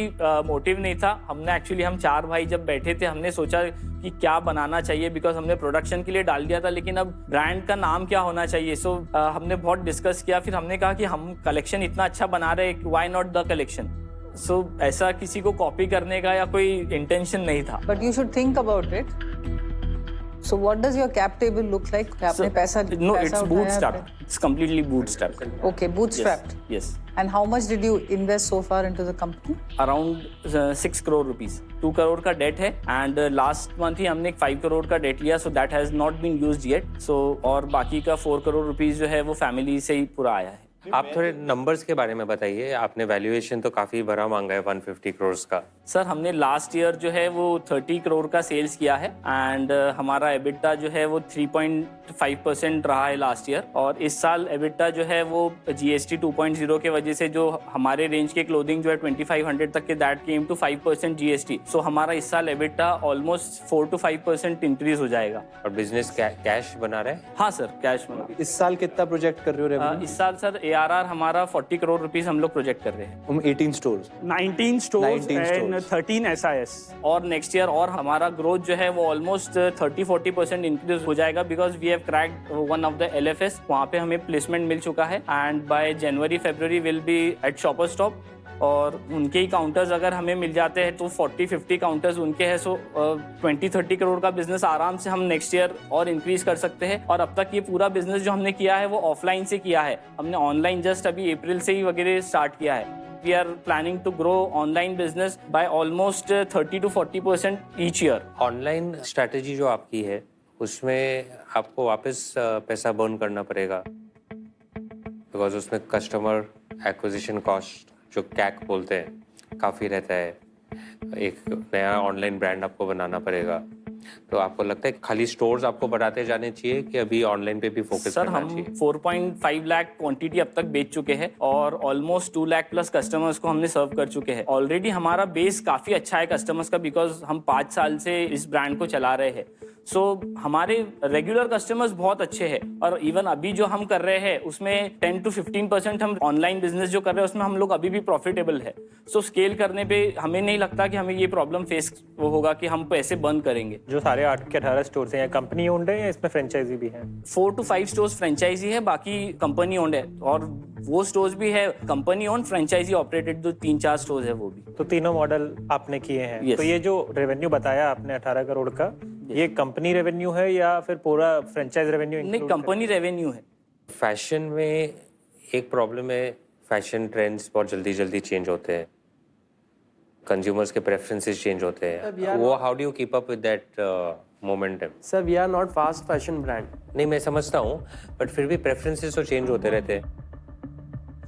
S3: motive नहीं था। हमने एक्चुअली हम 4 भाई जब बैठे थे, हमने सोचा कि क्या बनाना चाहिए, बिकॉज हमने प्रोडक्शन के लिए डाल दिया था, लेकिन अब ब्रांड का नाम क्या होना चाहिए। सो हमने बहुत डिस्कस किया, फिर हमने कहा कि हम कलेक्शन इतना अच्छा बना रहे, व्हाई नॉट द कलेक्शन। सो ऐसा किसी को कॉपी करने का या कोई इंटेंशन नहीं था।
S20: But you should think about it. So what does your cap table look like? आपने पैसा
S3: No, it's bootstrapped. It's completely bootstrapped.
S20: Okay, bootstrapped.
S3: Yes.
S20: And how much did you invest so far into the company?
S3: Around 6 crore rupees. 2 crore का debt है, and last month ही हमने 5 crore का debt लिया, so that has not been used yet. So और बाकी का 4 crore rupees जो है वो फैमिली से ही पूरा आया है।
S21: आप थोड़े नंबर्स के बारे में बताइए। आपने वैल्यूएशन तो काफी बड़ा मांगा है 150 करोड़ का।
S3: सर हमने लास्ट ईयर जो है वो 30 करोड़ का सेल्स किया है, एंड हमारा एबिटा जो है वो 3.5% रहा है लास्ट ईयर। और इस साल एबिटा जो है वो GST 2.0 के वजह से जो हमारे रेंज के क्लोथिंग जो है 2500 तक के, दैट केम टू 5% GST। सो हमारा इस साल एबिटा ऑलमोस्ट 4 to 5% इंक्रीज हो जाएगा।
S21: और बिजनेस कैश बना रहे हैं?
S3: हाँ सर, कैश बना।
S19: इस साल कितना प्रोजेक्ट कर रहे हो रेवेन्यू?
S3: इस साल सर ARR हमारा 40 करोड़ रुपीस हम लोग प्रोजेक्ट कर रहे हैं।
S19: 18 स्टोर्स
S17: 19 स्टोर्स एंड 13 SIS।
S3: और नेक्स्ट ईयर और हमारा ग्रोथ जो है वो ऑलमोस्ट 30-40% इंक्रीज हो जाएगा, because we have cracked one of the LFS। वहाँ पे हमें प्लेसमेंट मिल चुका है, and by January February will be at Shoppers Stop. और उनके ही काउंटर्स अगर हमें मिल जाते हैं तो 40-50 काउंटर्स उनके हैं। सो 20-30 करोड़ का बिजनेस आराम से हम नेक्स्ट ईयर और इंक्रीज कर सकते हैं। और अब तक ये पूरा बिजनेस जो हमने किया है वो ऑफलाइन से किया है, हमने ऑनलाइन जस्ट अभी अप्रैल से ही वगैरह स्टार्ट किया है। We are planning to grow online business by almost 30 to 40% each year.
S21: Online strategy जो आपकी है उसमें आपको वापस पैसा बर्न करना पड़ेगा, बिकॉज उसमें कस्टमर एक्विजिशन कॉस्ट जो कैक बोलते हैं काफ़ी रहता है। एक नया ऑनलाइन ब्रांड आपको बनाना पड़ेगा। तो आपको लगता है खाली स्टोर्स आपको बढ़ाते जाने चाहिए कि अभी ऑनलाइन पे भी फोकस करना चाहिए?
S3: सर हम 4.5 लाख क्वांटिटी अब तक बेच चुके हैं, और ऑलमोस्ट 2 लाख प्लस कस्टमर्स को हमने सर्व कर चुके हैं। ऑलरेडी हमारा बेस काफ़ी अच्छा है कस्टमर्स का, बिकॉज हम 5 साल से इस ब्रांड को चला रहे हैं। सो हमारे रेगुलर कस्टमर्स बहुत अच्छे हैं, और इवन अभी जो हम कर रहे हैं उसमें 10 to 15% हम ऑनलाइन बिजनेस जो कर रहे हैं उसमें हम लोग अभी भी प्रॉफिटेबल है। सो स्केल करने पे हमें नहीं लगता कि हमें ये प्रॉब्लम फेस होगा कि हम पैसे बंद करेंगे।
S4: जो सारे 8 के 18 स्टोर्स हैं, कंपनी ओन्ड है या इसमें फ्रेंचाइजी भी है?
S3: 4 to 5 स्टोर्स फ्रेंचाइजी है, बाकी कंपनी ओन्ड है। और वो स्टोर्स भी है कंपनी ओन्ड, फ्रेंचाइजी ऑपरेटेड जो 3-4 स्टोर्स है वो भी।
S4: तो तीनों मॉडल आपने किए हैं।
S3: Yes.
S4: तो ये जो रेवेन्यू बताया आपने 18 करोड़ का, ये कंपनी रेवेन्यू है या फिर पूरा फ्रेंचाइज रेवेन्यू?
S3: नहीं, कंपनी रेवेन्यू है।
S21: फैशन में एक प्रॉब्लम है, फैशन ट्रेंड्स बहुत जल्दी जल्दी चेंज होते हैं, कंज्यूमर्स के प्रेफरेंसेस चेंज होते हैं। वो how do you keep up with that momentum?
S4: Sir we are not fast fashion brand.
S21: नहीं, मैं समझता हूँ, बट फिर भी प्रेफरेंसेस तो चेंज होते रहते हैं।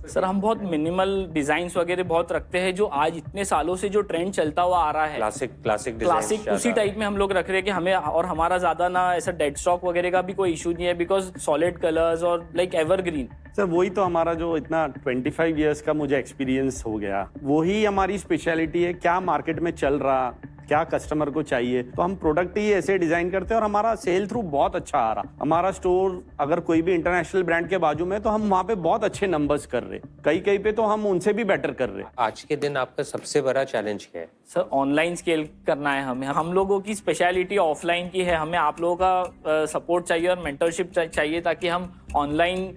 S3: सर हम बहुत मिनिमल डिजाइन्स वगैरह बहुत रखते हैं, जो आज इतने सालों से जो ट्रेंड चलता हुआ आ रहा है, क्लासिक उसी टाइप में हम लोग रख रहे हैं कि हमें, और हमारा ज्यादा ना ऐसा डेड स्टॉक वगैरह का भी कोई इशू नहीं है, बिकॉज सॉलिड कलर्स और लाइक एवरग्रीन।
S17: सर वही तो हमारा जो इतना 25 इयर्स का मुझे एक्सपीरियंस हो गया, वही हमारी स्पेशलिटी है। क्या मार्केट में चल रहा, क्या कस्टमर को चाहिए, तो हम प्रोडक्ट ही ऐसे डिजाइन करते हैं, और हमारा सेल थ्रू बहुत अच्छा आ रहा। हमारा स्टोर अगर कोई भी इंटरनेशनल ब्रांड के बाजू में, तो हम वहाँ पे बहुत अच्छे नंबर्स कर रहे, कई पे तो हम उनसे भी बेटर कर रहे।
S21: आज के दिन आपका सबसे बड़ा चैलेंज क्या है?
S3: सर ऑनलाइन स्केल करना है हमें। हम लोगों की स्पेशलिटी ऑफलाइन की है, हमें आप लोगों का सपोर्ट चाहिए और मेंटरशिप चाहिए, ताकि हम ऑनलाइन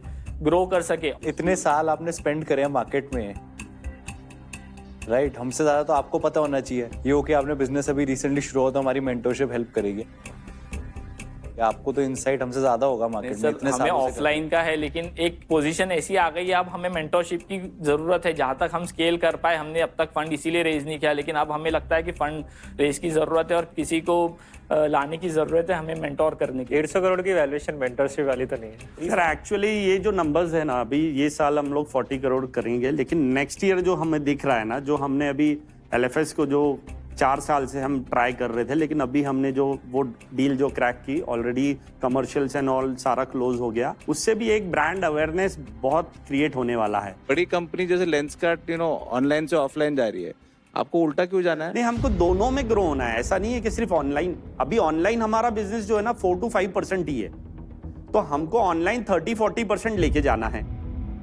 S3: ग्रो कर सके।
S19: इतने साल आपने स्पेंड करे हैं मार्केट में, राइट? हमसे ज्यादा तो आपको पता होना चाहिए। ये हो कि आपने बिजनेस अभी रिसेंटली शुरू हुआ, तो हमारी मेंटरशिप हेल्प करेगी। आपको तो इनसाइट हमसे ज्यादा होगा मार्केट में। इतने
S3: हमें ऑफलाइन का है, लेकिन एक पोजीशन ऐसी आ गई है अब हमें मेंटरशिप की जरूरत है। जहां तक हम स्केल कर पाए, हमने अब तक फंड इसीलिए रेज नहीं किया, लेकिन अब हमें लगता है कि फंड रेज की जरूरत है और किसी को लाने की जरूरत है हमें मेंटोर करने की।
S4: 150 करोड़ की वैल्यूएशन मेंटरशिप वाली तो नहीं है
S17: सर। एक्चुअली ये जो नंबर्स है ना, अभी ये साल हम लोग 40 करोड़ करेंगे, लेकिन नेक्स्ट ईयर जो हमें दिख रहा है ना, जो हमने अभी LFS को जो 4 साल से हम ट्राई कर रहे थे, लेकिन अभी हमने जो वो डील जो क्रैक की, ऑलरेडी कमर्शियल्स एंड ऑल सारा क्लोज हो गया, उससे भी एक ब्रांड अवेयरनेस बहुत क्रिएट होने वाला है।
S8: बड़ी कंपनी जैसे लेंसकार्ट ऑनलाइन से ऑफलाइन जा रही है,
S12: आपको उल्टा क्यों जाना है?
S17: नहीं, हमको दोनों में ग्रो होना है, ऐसा नहीं है कि सिर्फ ऑनलाइन। अभी ऑनलाइन हमारा बिजनेस जो है ना 4 to 5% ही है, तो हमको ऑनलाइन 30-40% लेके जाना है।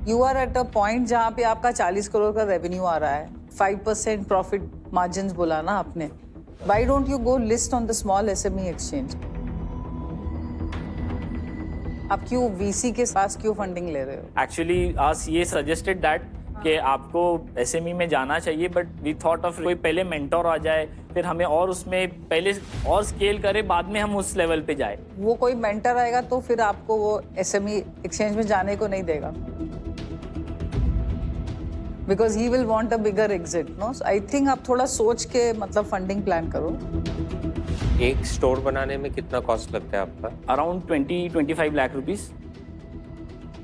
S20: You are at a point जहाँ पे आपका 40 करोड़ का रेवेन्यू आ रहा है, 5% प्रॉफिट मार्जिन बोला ना आपने। Why don't you go list on the small SME exchange? आप क्यों VC के पास क्यों फंडिंग ले रहे हो?
S3: एक्चुअली आज ये सजेस्टेड दैट कि आपको एसएमई में जाना चाहिए, बट वी थॉट ऑफ कोई पहले मेंटोर आ जाए, फिर हमें और उसमें पहले और स्केल करे, बाद में हम उस लेवल पे जाए।
S20: वो कोई मेंटर आएगा तो फिर आपको वो SME एक्सचेंज में जाने को नहीं देगा, because he will want a bigger exit. No, I think आप थोड़ा सोच के मतलब फंडिंग प्लान करो।
S21: एक स्टोर बनाने में कितना कॉस्ट लगता है आपका?
S3: Around 20-25 lakh rupees.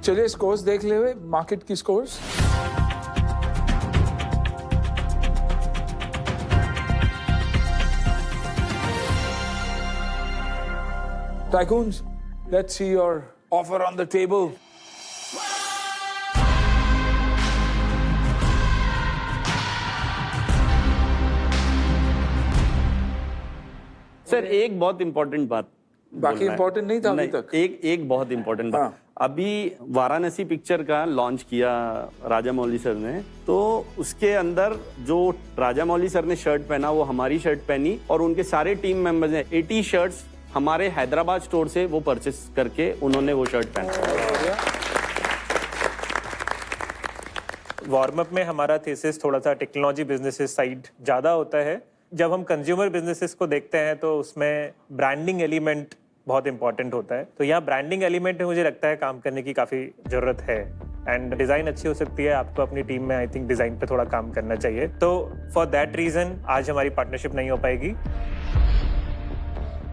S18: चलिए स्कोर्स देख ले हुए, मार्केट की scores. Tycoons, let's see your offer on the table.
S17: Sir एक बहुत इंपॉर्टेंट बात,
S18: बाकी इंपॉर्टेंट नहीं था अभी तक।
S17: एक बहुत इंपॉर्टेंट बात, अभी वाराणसी पिक्चर का लॉन्च किया राजा मौली सर ने, तो उसके अंदर जो राजा मौली सर ने शर्ट पहना वो हमारी शर्ट पहनी, और उनके सारे टीम मेंबर्स ने 80 शर्ट्स हमारे हैदराबाद स्टोर से वो परचेस करके उन्होंने वो शर्ट पहना।
S1: वार्म अप में हमारा थीसिस थोड़ा सा टेक्नोलॉजी बिजनेसेस साइड ज़्यादा होता है। जब हम कंज्यूमर बिजनेसेस को देखते हैं तो उसमें ब्रांडिंग एलिमेंट बहुत इंपॉर्टेंट होता है, तो यहाँ ब्रांडिंग एलिमेंट में मुझे लगता है काम करने की काफ़ी ज़रूरत है। एंड डिज़ाइन अच्छी हो सकती है, आपको अपनी टीम में आई थिंक डिज़ाइन पे थोड़ा काम करना चाहिए। तो फॉर दैट रीज़न आज हमारी पार्टनरशिप नहीं हो पाएगी।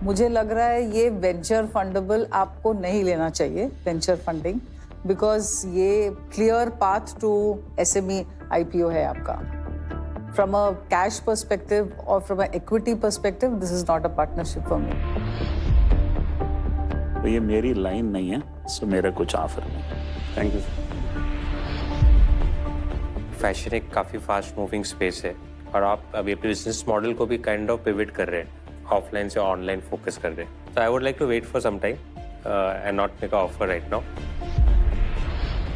S20: मुझे लग रहा है ये वेंचर फंडेबल आपको नहीं लेना चाहिए, वेंचर फंडिंग, बिकॉज ये clear path to SME IPO है आपका। From a cash perspective or from an equity perspective, this is not a partnership for me.
S6: तो ये मेरी लाइन नहीं है, सो मेरा कुछ ऑफर नहीं।
S17: Thank you.
S21: फैशन एक काफ़ी फास्ट मूविंग स्पेस है, और आप अभी अपने बिजनेस मॉडल को भी काइंड ऑफ पिवट कर रहे हैं, ऑफलाइन से ऑनलाइन फोकस कर रहे हैं। तो I would like to wait for some time and not make a offer right now.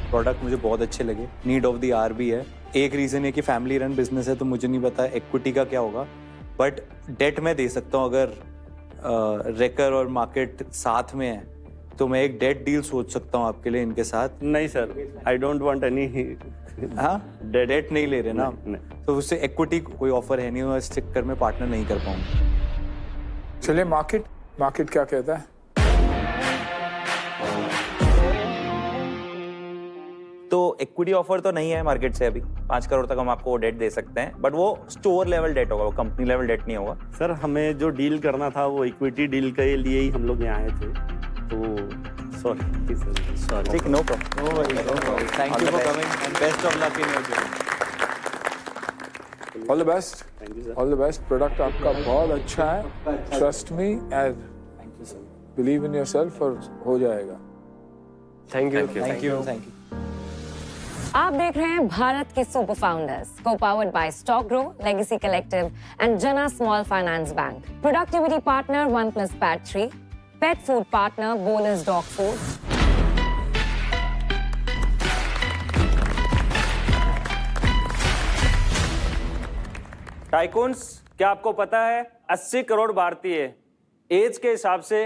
S19: Product मुझे बहुत अच्छे लगे, नीड ऑफ द आवर भी है। एक रीज़न है कि फैमिली रन बिजनेस है, तो मुझे नहीं पता इक्विटी का क्या होगा, बट डेट मैं दे सकता हूँ। अगर रेकर और मार्केट साथ में है तो मैं एक डेट डील सोच सकता हूँ आपके लिए इनके साथ।
S17: नहीं sir, I don't want any.
S19: हाँ, डेट नहीं ले रहे ना, तो उससे इक्विटी कोई ऑफर है नहीं, इस चक्कर में पार्टनर नहीं कर पाऊंगा।
S18: चलिए मार्केट क्या कहता है?
S13: तो इक्विटी ऑफर तो नहीं है मार्केट से, अभी 5 करोड़ तक हम आपको डेट दे सकते हैं, बट वो स्टोर लेवल डेट होगा, वो कंपनी लेवल डेट नहीं होगा।
S17: सर हमें जो डील करना था वो इक्विटी डील के लिए ही हम लोग यहाँ आए थे, तो सॉरी सर।
S13: ठीक, no problem.
S19: Thank you for coming and best of luck in your journey.
S18: All the best, all the best. Product आपका बहुत अच्छा है, trust me and believe in yourself, और हो जाएगा।
S7: Thank you.
S19: Thank you.
S15: आप देख रहे हैं भारत के super founders, co powered by Stock Grow, Legacy Collective and Jana Small Finance Bank, productivity partner 1+ Pad 3, pet food partner bolus dog food.
S4: Tycoons, क्या आपको पता है 80 करोड़ भारतीय एज के हिसाब से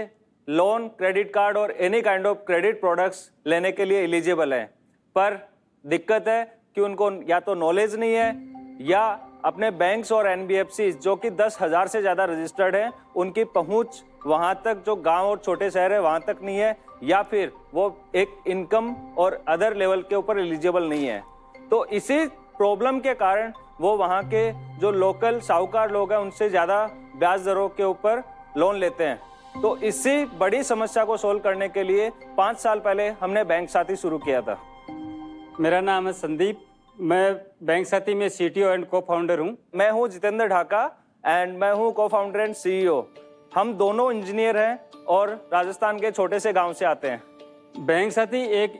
S4: लोन, क्रेडिट कार्ड और any kind of credit products लेने के लिए एलिजिबल हैं, पर दिक्कत है कि उनको या तो नॉलेज नहीं है, या अपने बैंक्स और NBFC जो कि 10,000 से ज़्यादा रजिस्टर्ड हैं, उनकी पहुंच वहां तक, जो गांव और छोटे शहर है वहां तक नहीं है, या फिर वो एक इनकम और अदर लेवल के ऊपर एलिजिबल नहीं है। तो इसी प्रॉब्लम के कारण वो वहाँ के जो लोकल साहूकार लोग हैं उनसे ज़्यादा ब्याज दरों के ऊपर लोन लेते हैं। तो इसी बड़ी समस्या को सोल्व करने के लिए 5 साल पहले हमने बैंक साथी शुरू किया था।
S22: मेरा नाम है संदीप, मैं बैंक साथी में CTO एंड को फाउंडर हूँ।
S4: मैं हूँ जितेंद्र ढाका एंड मैं हूँ को फाउंडर एंड CEO। हम दोनों इंजीनियर हैं और राजस्थान के छोटे से गांव से आते हैं।
S22: बैंक साथी एक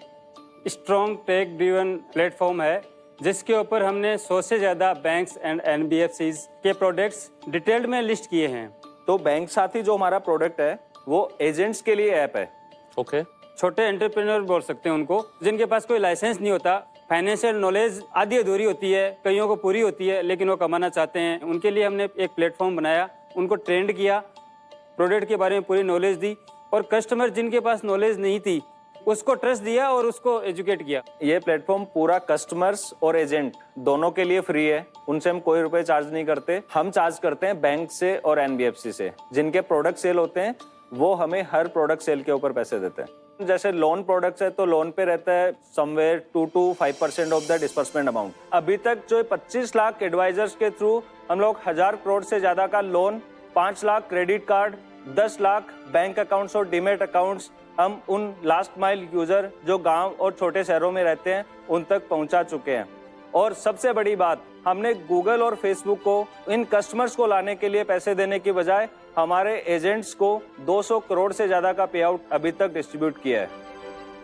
S22: स्ट्रॉन्ग टेक ड्रिवन प्लेटफॉर्म है जिसके ऊपर हमने 100 से ज़्यादा बैंक्स एंड NBFCs के प्रोडक्ट्स डिटेल्ड में लिस्ट किए हैं।
S4: तो बैंक साथी जो हमारा प्रोडक्ट है वो एजेंट्स के लिए ऐप है।
S22: ओके। छोटे एंटरप्रेन्योर बोल सकते हैं उनको, जिनके पास कोई लाइसेंस नहीं होता, फाइनेंशियल नॉलेज आधी अधूरी होती है, कईयों को पूरी होती है, लेकिन वो कमाना चाहते हैं। उनके लिए हमने एक प्लेटफॉर्म बनाया, उनको ट्रेंड किया, प्रोडक्ट के बारे में पूरी नॉलेज दी, और कस्टमर जिनके पास नॉलेज नहीं थी उसको ट्रस्ट दिया और उसको एजुकेट किया।
S4: ये प्लेटफॉर्म पूरा कस्टमर्स और एजेंट दोनों के लिए फ्री है, उनसे हम कोई रुपए चार्ज नहीं करते। हम चार्ज करते हैं बैंक से और NBFC से। जिनके प्रोडक्ट सेल होते हैं वो हमें हर प्रोडक्ट सेल के ऊपर पैसे देते हैं। जैसे लोन प्रोडक्ट्स है तो लोन पे रहता है somewhere 2 to 5% of the disbursement amount. अभी तक जो 25 लाख एडवाइजर्स के थ्रू हम लोग 1000 करोड़ से ज्यादा का loan, 5 lakh credit card, 10 lakh bank accounts और डीमेट अकाउंट्स हम उन लास्ट माइल यूजर जो गांव और छोटे शहरों में रहते हैं उन तक पहुंचा चुके हैं। और सबसे बड़ी बात, हमने गूगल और फेसबुक को इन कस्टमर्स को लाने के लिए पैसे देने की बजाय हमारे एजेंट्स को 200 करोड़ से ज्यादा का पे आउट अभी तक डिस्ट्रीब्यूट किया है।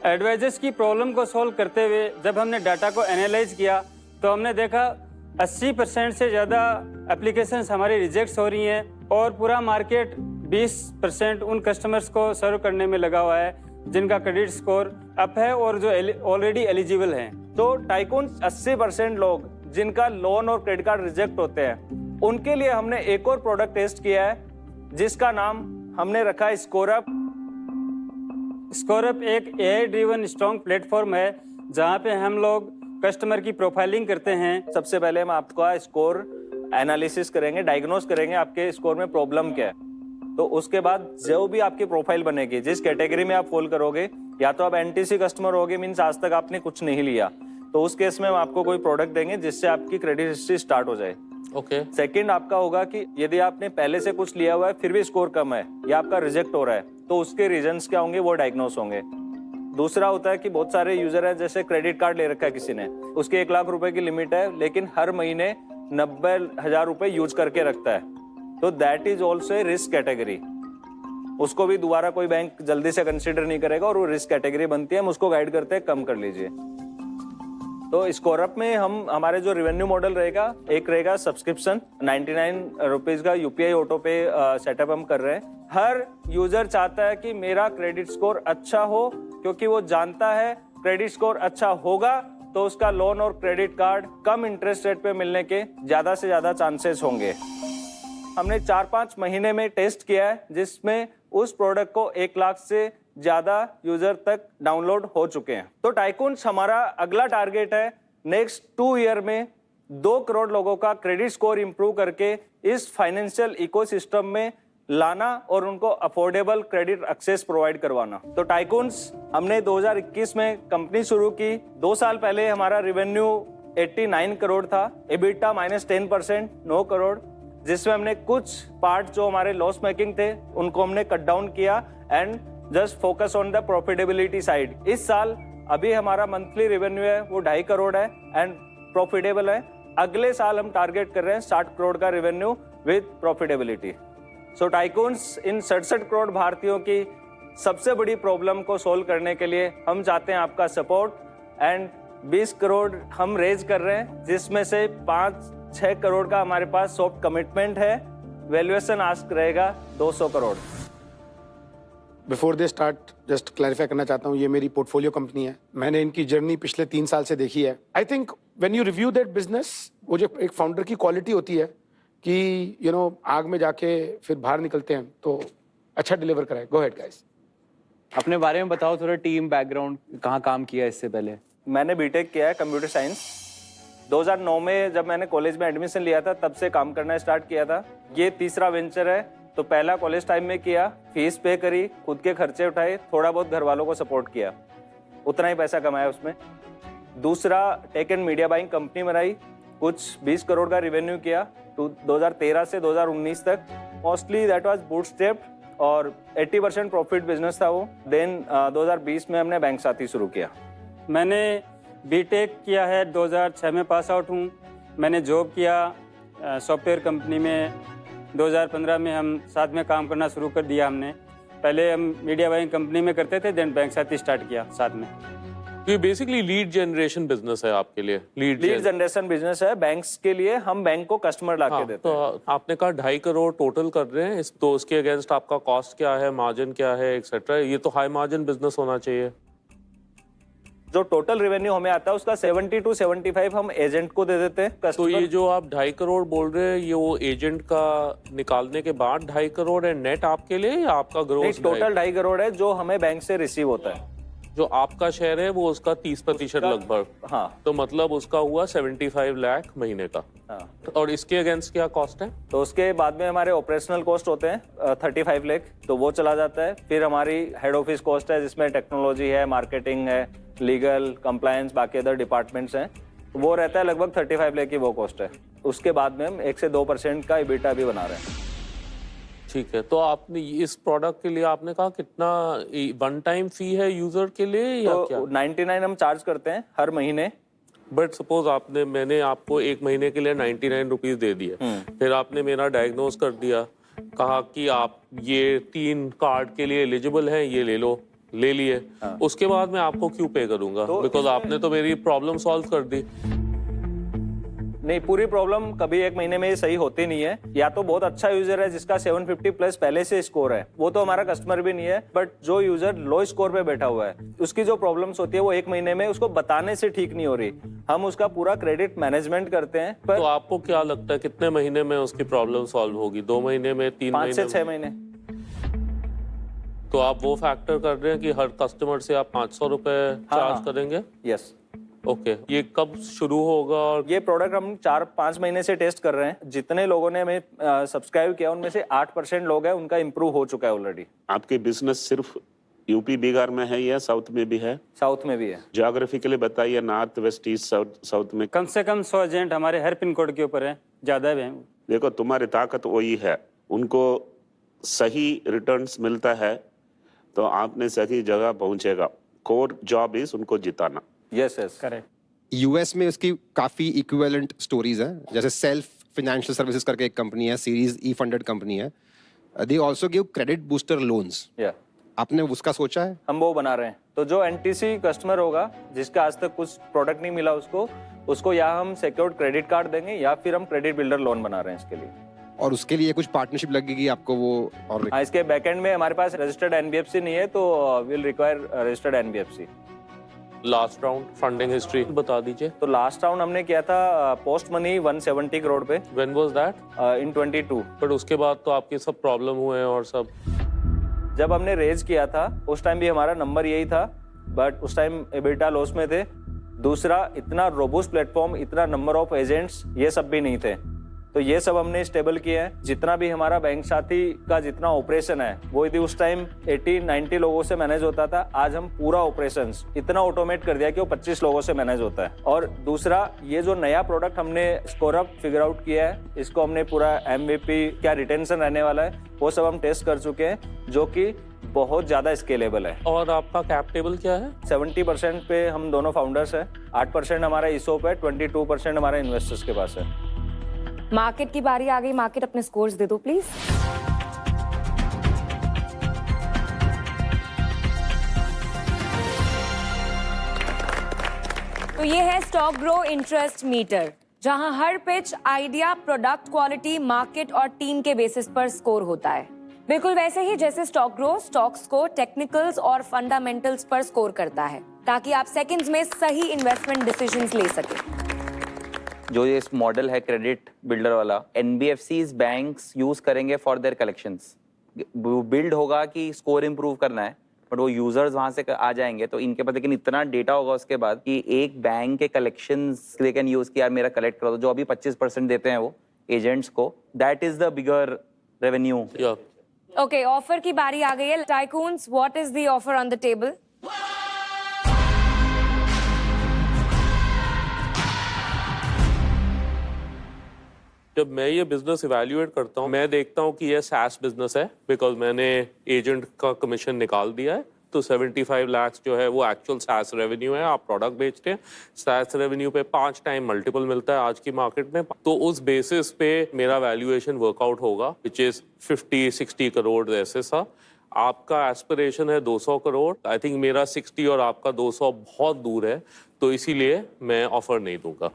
S22: एडवाइजर्स की प्रॉब्लम को सॉल्व करते हुए जब हमने डाटा को एनालाइज किया तो हमने देखा 80% से ज़्यादा एप्लीकेशंस हमारी रिजेक्ट हो रही हैं और पूरा मार्केट 20% उन कस्टमर्स को सर्व करने में लगा हुआ है जिनका क्रेडिट स्कोर अप है और जो ऑलरेडी एलिजिबल हैं।
S4: तो टाइकून 80% लोग जिनका लोन और क्रेडिट कार्ड रिजेक्ट होते हैं, उनके लिए हमने एक और प्रोडक्ट टेस्ट किया है जिसका नाम हमने रखा है स्कोरअप।
S22: स्कोरअप एक AI ड्रिवन स्ट्रॉन्ग प्लेटफॉर्म है जहाँ पे हम लोग कस्टमर की प्रोफाइलिंग करते हैं।
S4: सबसे पहले हम आपका स्कोर एनालिसिस करेंगे, डायग्नोस करेंगे आपके स्कोर में प्रॉब्लम क्या है। तो उसके बाद जो भी आपकी प्रोफाइल बनेगी, जिस कैटेगरी में आप फॉल करोगे, या तो आप NTC कस्टमर होगे, मीन्स आज तक आपने कुछ नहीं लिया, तो उस केस में हम आपको कोई प्रोडक्ट देंगे जिससे आपकी क्रेडिट हिस्ट्री स्टार्ट हो जाए।
S22: ओके।
S4: सेकंड आपका होगा कि यदि आपने पहले से कुछ लिया हुआ है फिर भी स्कोर कम है या आपका रिजेक्ट हो रहा है, तो उसके रीजंस क्या होंगे वो डायग्नोस होंगे। दूसरा होता है कि बहुत सारे यूजर हैं, जैसे क्रेडिट कार्ड ले रखा है किसी ने, उसकी 1 लाख रुपए की लिमिट है लेकिन हर महीने 90,000 रुपए यूज करके रखता है, तो that is also a risk category. उसको भी दोबारा कोई बैंक जल्दी से कंसिडर नहीं करेगा और वो रिस्क कैटेगरी बनती है। हम उसको गाइड करते हैं कम कर लीजिए। तो स्कोरअप में हम हमारे जो रेवेन्यू मॉडल रहेगा, एक रहेगा सब्सक्रिप्शन, 99 रुपीज का UPI ऑटो पे सेटअप हम कर रहे हैं। हर यूजर चाहता है कि मेरा क्रेडिट स्कोर अच्छा हो, क्योंकि वो जानता है क्रेडिट स्कोर अच्छा होगा तो उसका लोन और क्रेडिट कार्ड कम इंटरेस्ट रेट पे मिलने के ज्यादा से ज्यादा चांसेस होंगे। हमने 4-5 महीने में टेस्ट किया है जिसमें उस प्रोडक्ट को 1 लाख से ज्यादा यूजर तक डाउनलोड हो चुके हैं। तो टाइकून्स हमारा अगला टारगेट है नेक्स्ट 2 ईयर में 2 करोड़ लोगों का क्रेडिट स्कोर इंप्रूव करके इस फाइनेंशियल इकोसिस्टम में लाना और उनको अफोर्डेबल क्रेडिट एक्सेस प्रोवाइड करवाना। तो टाइकून्स हमने 2021 में कंपनी शुरू की। 2 साल पहले हमारा रेवेन्यू 89 करोड़ था, EBITDA -10% 9 करोड़, जिसमें हमने कुछ पार्ट जो हमारे लॉस मेकिंग थे उनको हमने कट डाउन किया and just focus on the profitability side. इस साल अभी हमारा मंथली रेवेन्यू है वो 2.5 करोड़ है एंड प्रॉफिटेबल है। अगले साल हम टारगेट कर रहे हैं 60 करोड़ का revenue with profitability. So tycoons in 67 crore भारतीयों की सबसे बड़ी प्रॉब्लम को सोल्व करने के लिए हम चाहते हैं आपका सपोर्ट एंड 20 करोड़ हम रेज कर रहे हैं, जिसमें से 5-6 करोड़ का हमारे पास सॉफ्ट कमिटमेंट है। वैल्यूएशन आस्क रहेगा 200 crore.
S5: Before they start just clarify करना चाहता हूँ, ये मेरी पोर्टफोलियो कंपनी है। मैंने इनकी जर्नी पिछले 3 साल से देखी है। I think when you review that business, वो जो एक फाउंडर की क्वालिटी होती है कि आग में जाके फिर बाहर निकलते हैं, तो अच्छा डिलीवर कराए। Go ahead guys.
S19: अपने बारे में बताओ थोड़ा, टीम बैकग्राउंड, कहाँ काम किया इससे पहले?
S4: मैंने बीटेक किया है कंप्यूटर साइंस। 2009 में जब मैंने कॉलेज में एडमिशन लिया था तब से काम करना स्टार्ट किया था। ये तीसरा वेंचर है। तो पहला कॉलेज टाइम में किया, फीस पे करी, खुद के खर्चे उठाए, थोड़ा बहुत घर वालों को सपोर्ट किया, उतना ही पैसा कमाया उसमें। दूसरा tech and media buying company बनाई, कुछ 20 करोड़ का रेवेन्यू किया 2013 से 2019 तक। मोस्टली दैट वाज बूटस्ट्रैप्ड और 80% प्रॉफिट बिजनेस था वो। देन 2020 में हमने बैंक साथी शुरू किया।
S22: मैंने बीटेक किया है, 2006 में पास आउट हूँ। मैंने जॉब किया सॉफ्टवेयर कंपनी में। 2015 में हम साथ में काम करना शुरू कर दिया हमने। पहले हम मीडिया बाइंग कंपनी में करते थे, देन बैंक साथी स्टार्ट किया साथ में।
S10: ये बेसिकली लीड जनरेशन बिजनेस है आपके लिए।
S4: लीड जनरेशन बिजनेस है बैंक्स के लिए, हम बैंक को कस्टमर ला के देते हैं।
S10: तो आपने कहा 2.5 करोड़ टोटल कर रहे हैं, तो उसके अगेंस्ट आपका कॉस्ट क्या है, मार्जिन क्या है, एक्सेट्रा। ये तो हाई मार्जिन बिजनेस होना चाहिए।
S4: जो टोटल रेवेन्यू हमें आता है उसका 70 to 75 हम एजेंट को दे देते हैं।
S10: तो ये जो आप 2.5 करोड़ बोल रहे हैं, ये वो एजेंट का निकालने के बाद 2.5 करोड़ है नेट आपके लिए, या आपका ग्रोस?
S4: टोटल 2.5 करोड़ है जो हमें बैंक से रिसीव होता है।
S10: जो आपका शेयर है वो उसका 30% लगभग।
S4: हाँ,
S10: तो मतलब उसका हुआ 75 लाख महीने का।
S4: हाँ।
S10: और इसके अगेंस्ट क्या कॉस्ट है?
S4: तो उसके बाद में हमारे ऑपरेशनल कॉस्ट होते हैं 35 लाख, तो वो चला जाता है। फिर हमारी हेड ऑफिस कॉस्ट है जिसमें टेक्नोलॉजी है, मार्केटिंग है, लीगल, कंप्लायंस, बाकी अदर डिपार्टमेंट्स हैं, वो रहता है लगभग 35 लाख की वो कॉस्ट है। उसके बाद में हम 1 से 2% का EBITDA भी बना रहे हैं।
S10: ठीक है, तो आपने इस प्रोडक्ट के लिए आपने कहा कितना वन टाइम फी है यूजर के लिए, या
S4: तो
S10: क्या?
S4: 99 हम चार्ज करते हैं हर महीने।
S10: बट सपोज मैंने आपको 1 महीने के लिए 99 रुपीज दे दिए, फिर आपने मेरा डायग्नोज कर दिया, कहा कि आप ये 3 कार्ड के लिए एलिजिबल हैं, ये ले लो, ले लिए। उसके बाद मैं आपको क्यों पे करूंगा? बिकॉज आपने तो मेरी प्रॉब्लम सॉल्व कर दी।
S4: नहीं, पूरी प्रॉब्लम कभी 1 महीने में सही होती नहीं है। या तो बहुत अच्छा यूजर है जिसका 750 प्लस पहले से स्कोर है, वो तो हमारा कस्टमर भी नहीं है। बट जो यूजर लो स्कोर पे बैठा हुआ है, उसकी जो प्रॉब्लम्स होती है वो 1 महीने में उसको बताने से ठीक नहीं हो रही। हम उसका पूरा क्रेडिट मैनेजमेंट करते हैं। पर
S10: तो आपको क्या लगता है कितने महीने में उसकी प्रॉब्लम सॉल्व होगी? 2 महीने में, 3 महीने?
S4: 5 से 6 महीने।
S10: तो आप वो फैक्टर कर रहे हैं कि हर कस्टमर से आप 500 रुपए चार्ज करेंगे?
S4: यस।
S10: ओके, ये कब शुरू होगा? और
S4: ये प्रोडक्ट हम 4-5 महीने से टेस्ट कर रहे हैं। जितने लोगों ने हमें सब्सक्राइब किया उनमें से 8% लोग हैं उनका इम्प्रूव हो चुका है ऑलरेडी।
S6: आपकी बिजनेस सिर्फ यूपी बिहार में है या साउथ में भी है?
S4: साउथ में भी है।
S6: ज्योग्राफिकली बताइए, नॉर्थ, वेस्ट, ईस्ट, साउथ में?
S22: कम से कम 100 एजेंट हमारे हर पिन कोड के ऊपर है, ज्यादा भी है।
S6: देखो, तुम्हारी ताकत वही है, उनको सही रिटर्न्स मिलता है तो आपने सही जगह पहुंचेगा। कोर जॉब इज उनको जिताना।
S4: Yes yes,
S22: correct.
S11: यूएस में उसकी काफी इक्विवेलेंट स्टोरीज हैं, जैसे सेल्फ फाइनेंशियल सर्विसेज करके एक कंपनी है, सीरीज ई फंडेड कंपनी है। They also give credit booster loans. आपने उसका सोचा है?
S4: हम वो बना रहे हैं। तो जो एनटीसी कस्टमर होगा जिसका आज तक कुछ प्रोडक्ट नहीं मिला उसको या हम सिक्योर्ड क्रेडिट कार्ड देंगे या फिर हम क्रेडिट बिल्डर लोन बना रहे हैं इसके लिए।
S11: और उसके लिए कुछ पार्टनरशिप लगेगी आपको वो? और
S4: इसके बैकएंड में हमारे पास रजिस्टर्ड एनबीएफसी नहीं है, तो will require registered NBFC.
S10: Last round funding history बता दीजिए।
S4: तो लास्ट राउंड हमने किया था पोस्ट मनी 170 करोड़ पे।
S10: When was that?
S4: In 22।
S10: But उसके बाद तो आपके सब प्रॉब्लम हुए हैं और सब।
S4: जब हमने रेज किया था उस टाइम भी हमारा नंबर यही था, बट उस टाइम एबिटा लॉस में थे। दूसरा, इतना रोबस्ट प्लेटफॉर्म, इतना नंबर ऑफ एजेंट्स, ये सब भी नहीं थे। तो ये सब हमने स्टेबल किया है। जितना भी हमारा बैंक साथी का जितना ऑपरेशन है वो यदि उस टाइम 80-90 लोगों से मैनेज होता था, आज हम पूरा ऑपरेशंस इतना ऑटोमेट कर दिया कि वो 25 लोगों से मैनेज होता है। और दूसरा, ये जो नया प्रोडक्ट हमने स्कोरअप फिगर आउट किया है, इसको हमने पूरा MVP क्या रिटेंशन रहने वाला है वो सब हम टेस्ट कर चुके हैं, जो कि बहुत ज्यादा स्केलेबल है।
S10: और आपका कैप टेबल क्या है?
S4: 70% पे हम दोनों फाउंडर्स हैं, 8% हमारा ईसोप है, 22% हमारे इन्वेस्टर्स के पास है।
S15: मार्केट की बारी आ गई। मार्केट, अपने स्कोर्स दे दो प्लीज।
S23: तो ये है स्टॉक ग्रो इंटरेस्ट मीटर, जहां हर pitch idea, product quality, market और टीम के बेसिस पर स्कोर होता है। बिल्कुल वैसे ही जैसे स्टॉक ग्रो स्टॉक्स को टेक्निकल्स और फंडामेंटल्स पर स्कोर करता है, ताकि आप सेकंड्स में सही इन्वेस्टमेंट डिसीजंस ले सकें।
S13: जो ये मॉडल है क्रेडिट बिल्डर वाला, एनबीएफसीज बैंक्स यूज करेंगे फॉर देयर कलेक्शंस। बिल्ड होगा कि स्कोर इंप्रूव करना है, बट वो यूजर्स वहां से आ जाएंगे तो इनके पास लेकिन इतना डेटा होगा उसके बाद कि एक बैंक के कलेक्शंस दे कैन यूज कि यार मेरा कलेक्ट करो। जो अभी 25% देते हैं वो एजेंट्स को, that is the bigger revenue.
S23: Okay, offer की बारी आ गई है। Tycoons, what is the offer on the table?
S10: जब मैं ये बिजनेस इवैल्यूएट करता हूँ, मैं देखता हूँ कि ये SaaS बिजनेस है, बिकॉज मैंने एजेंट का कमीशन निकाल दिया है। तो 75 लाख जो है वो एक्चुअल SaaS रेवेन्यू है। आप प्रोडक्ट बेचते हैं, SaaS रेवेन्यू पे 5 टाइम मल्टीपल मिलता है आज की मार्केट में। तो उस बेसिस पे मेरा वैल्यूएशन वर्कआउट होगा, विच इज 50-60 करोड़ ऐसे सा। आपका एस्पिरेशन है 200 करोड़, आई थिंक मेरा 60 और आपका 200 बहुत दूर है, तो इसीलिए मैं ऑफर नहीं दूंगा।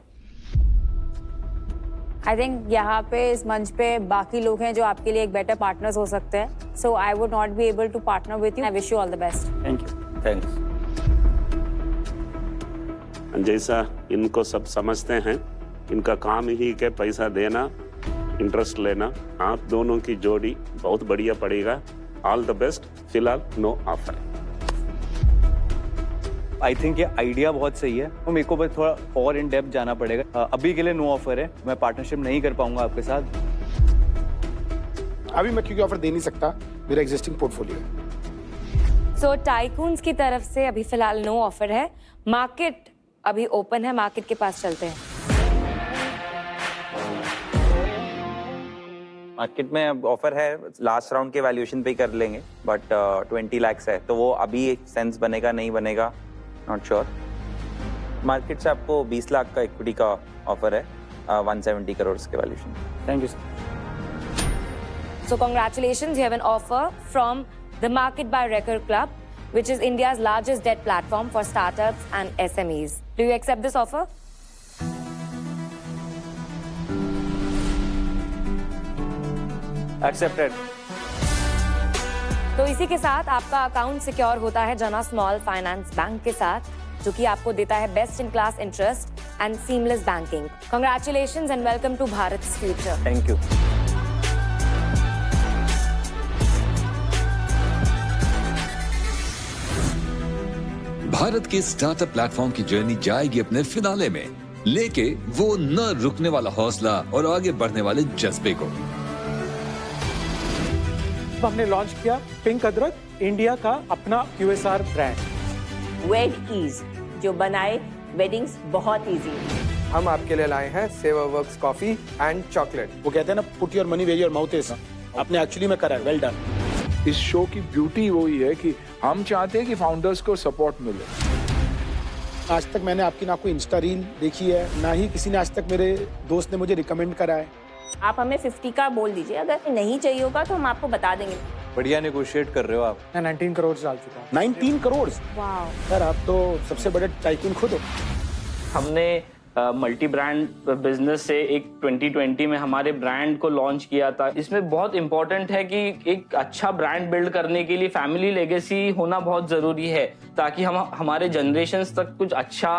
S23: आई थिंक यहाँ पे इस मंच पे बाकी लोग हैं जो आपके लिए एक बेटर पार्टनर्स हो सकते हैं, so I would not be able to partner with you. I wish you all the best.
S22: Thank you.
S13: Thanks.
S6: जैसा इनको सब समझते हैं, इनका काम ही के पैसा देना, इंटरेस्ट लेना। आप दोनों की जोड़ी बहुत बढ़िया पड़ेगा। All the best. फिलहाल नो ऑफर।
S19: आई थिंक ये आइडिया बहुत सही है, तो मेरे को बस थोड़ा और इन डेप्थ जाना पड़ेगा। अभी के लिए नो ऑफर है, मैं पार्टनरशिप नहीं कर पाऊंगा आपके साथ।
S5: अभी मैं क्योंकि ऑफर दे नहीं सकता, मेरा एग्जिस्टिंग पोर्टफोलियो है।
S23: सो टाइकून्स की तरफ से अभी फिलहाल नो ऑफर है। मार्केट अभी ओपन है, मार्केट के पास चलते हैं।
S13: मार्केट में अब ऑफर है, लास्ट राउंड के वैल्यूएशन पे ही कर लेंगे, बट 20 लाख है, तो वो अभी एक सेंस बनेगा नहीं बनेगा, नॉट श्योर। मार्केट से आपको 20 लाख का इक्विटी का ऑफर है, 170 करोड़ के valuation.
S22: Thank you sir.
S23: So congratulations, you have an offer from the Market by Recker Club, which is India's largest debt platform for startups and SMEs. Do you accept this offer?
S4: Accepted.
S23: तो इसी के साथ आपका account secure होता है जना Small Finance bank के साथ, जो कि आपको देता है best in class interest and seamless banking. Congratulations and welcome to Bharat's future.
S13: Thank you.
S2: Bharat के स्टार्टअप प्लेटफॉर्म की जर्नी जाएगी अपने फिनाले में, लेके वो न रुकने वाला हौसला और आगे बढ़ने वाले जज्बे को।
S1: हमने लॉन्च किया पिंक अदरक, इंडिया का अपना QSR ब्रांड।
S9: वेड ईज, जो बनाए वेडिंग्स बहुत इजी।
S14: हम आपके लिए लाए हैं savour works coffee and chocolate.
S5: वो कहते हैं ना, put your money where your mouth is. आपने एक्चुअली में करा है, वेल डन।
S18: इस शो की ब्यूटी वही है कि हम चाहते हैं कि फाउंडर्स को सपोर्ट मिले।
S5: आज तक मैंने आपकी ना कोई इंस्टा रील देखी है, ना ही किसी ने आज तक मेरे दोस्त ने मुझे रिकमेंड करा है।
S9: आप हमें 50 का बोल दीजिए, अगर नहीं चाहिए होगा तो हम आपको बता देंगे।
S19: बढ़िया नेगोशिएट कर रहे हो आप।
S12: मैं 19 करोड़ डाल चुका हूँ।
S5: 19 करोड़?
S23: वाओ
S5: सर, आप तो सबसे बड़े टाइकून खुद हो।
S16: हमने मल्टी ब्रांड बिजनेस से एक 2020 में हमारे ब्रांड को लॉन्च किया था। इसमें बहुत इंपॉर्टेंट है कि एक अच्छा ब्रांड बिल्ड करने के लिए फैमिली लेगेसी होना बहुत जरूरी है, ताकि हम हमारे जनरेशन्स तक कुछ अच्छा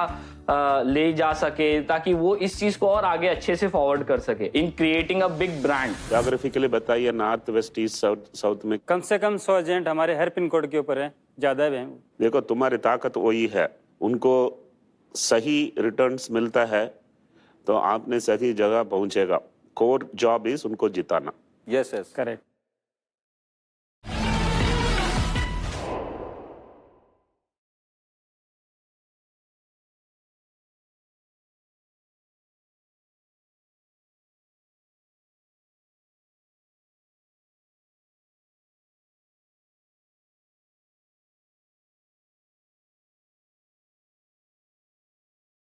S16: ले जा सके, ताकि वो इस चीज को और आगे अच्छे से फॉरवर्ड कर सके in creating a big brand.
S6: Geographically बताइए, नॉर्थ वेस्ट ईस्ट साउथ में
S22: कम से कम 100 एजेंट हमारे हर पिन कोड के ऊपर है, ज्यादा भी है।
S6: देखो, तुम्हारी ताकत वही है, उनको सही रिटर्न्स मिलता है तो आपने सही जगह पहुंचेगा। कोर जॉब इज उनको जिताना।
S4: Yes yes,
S22: correct.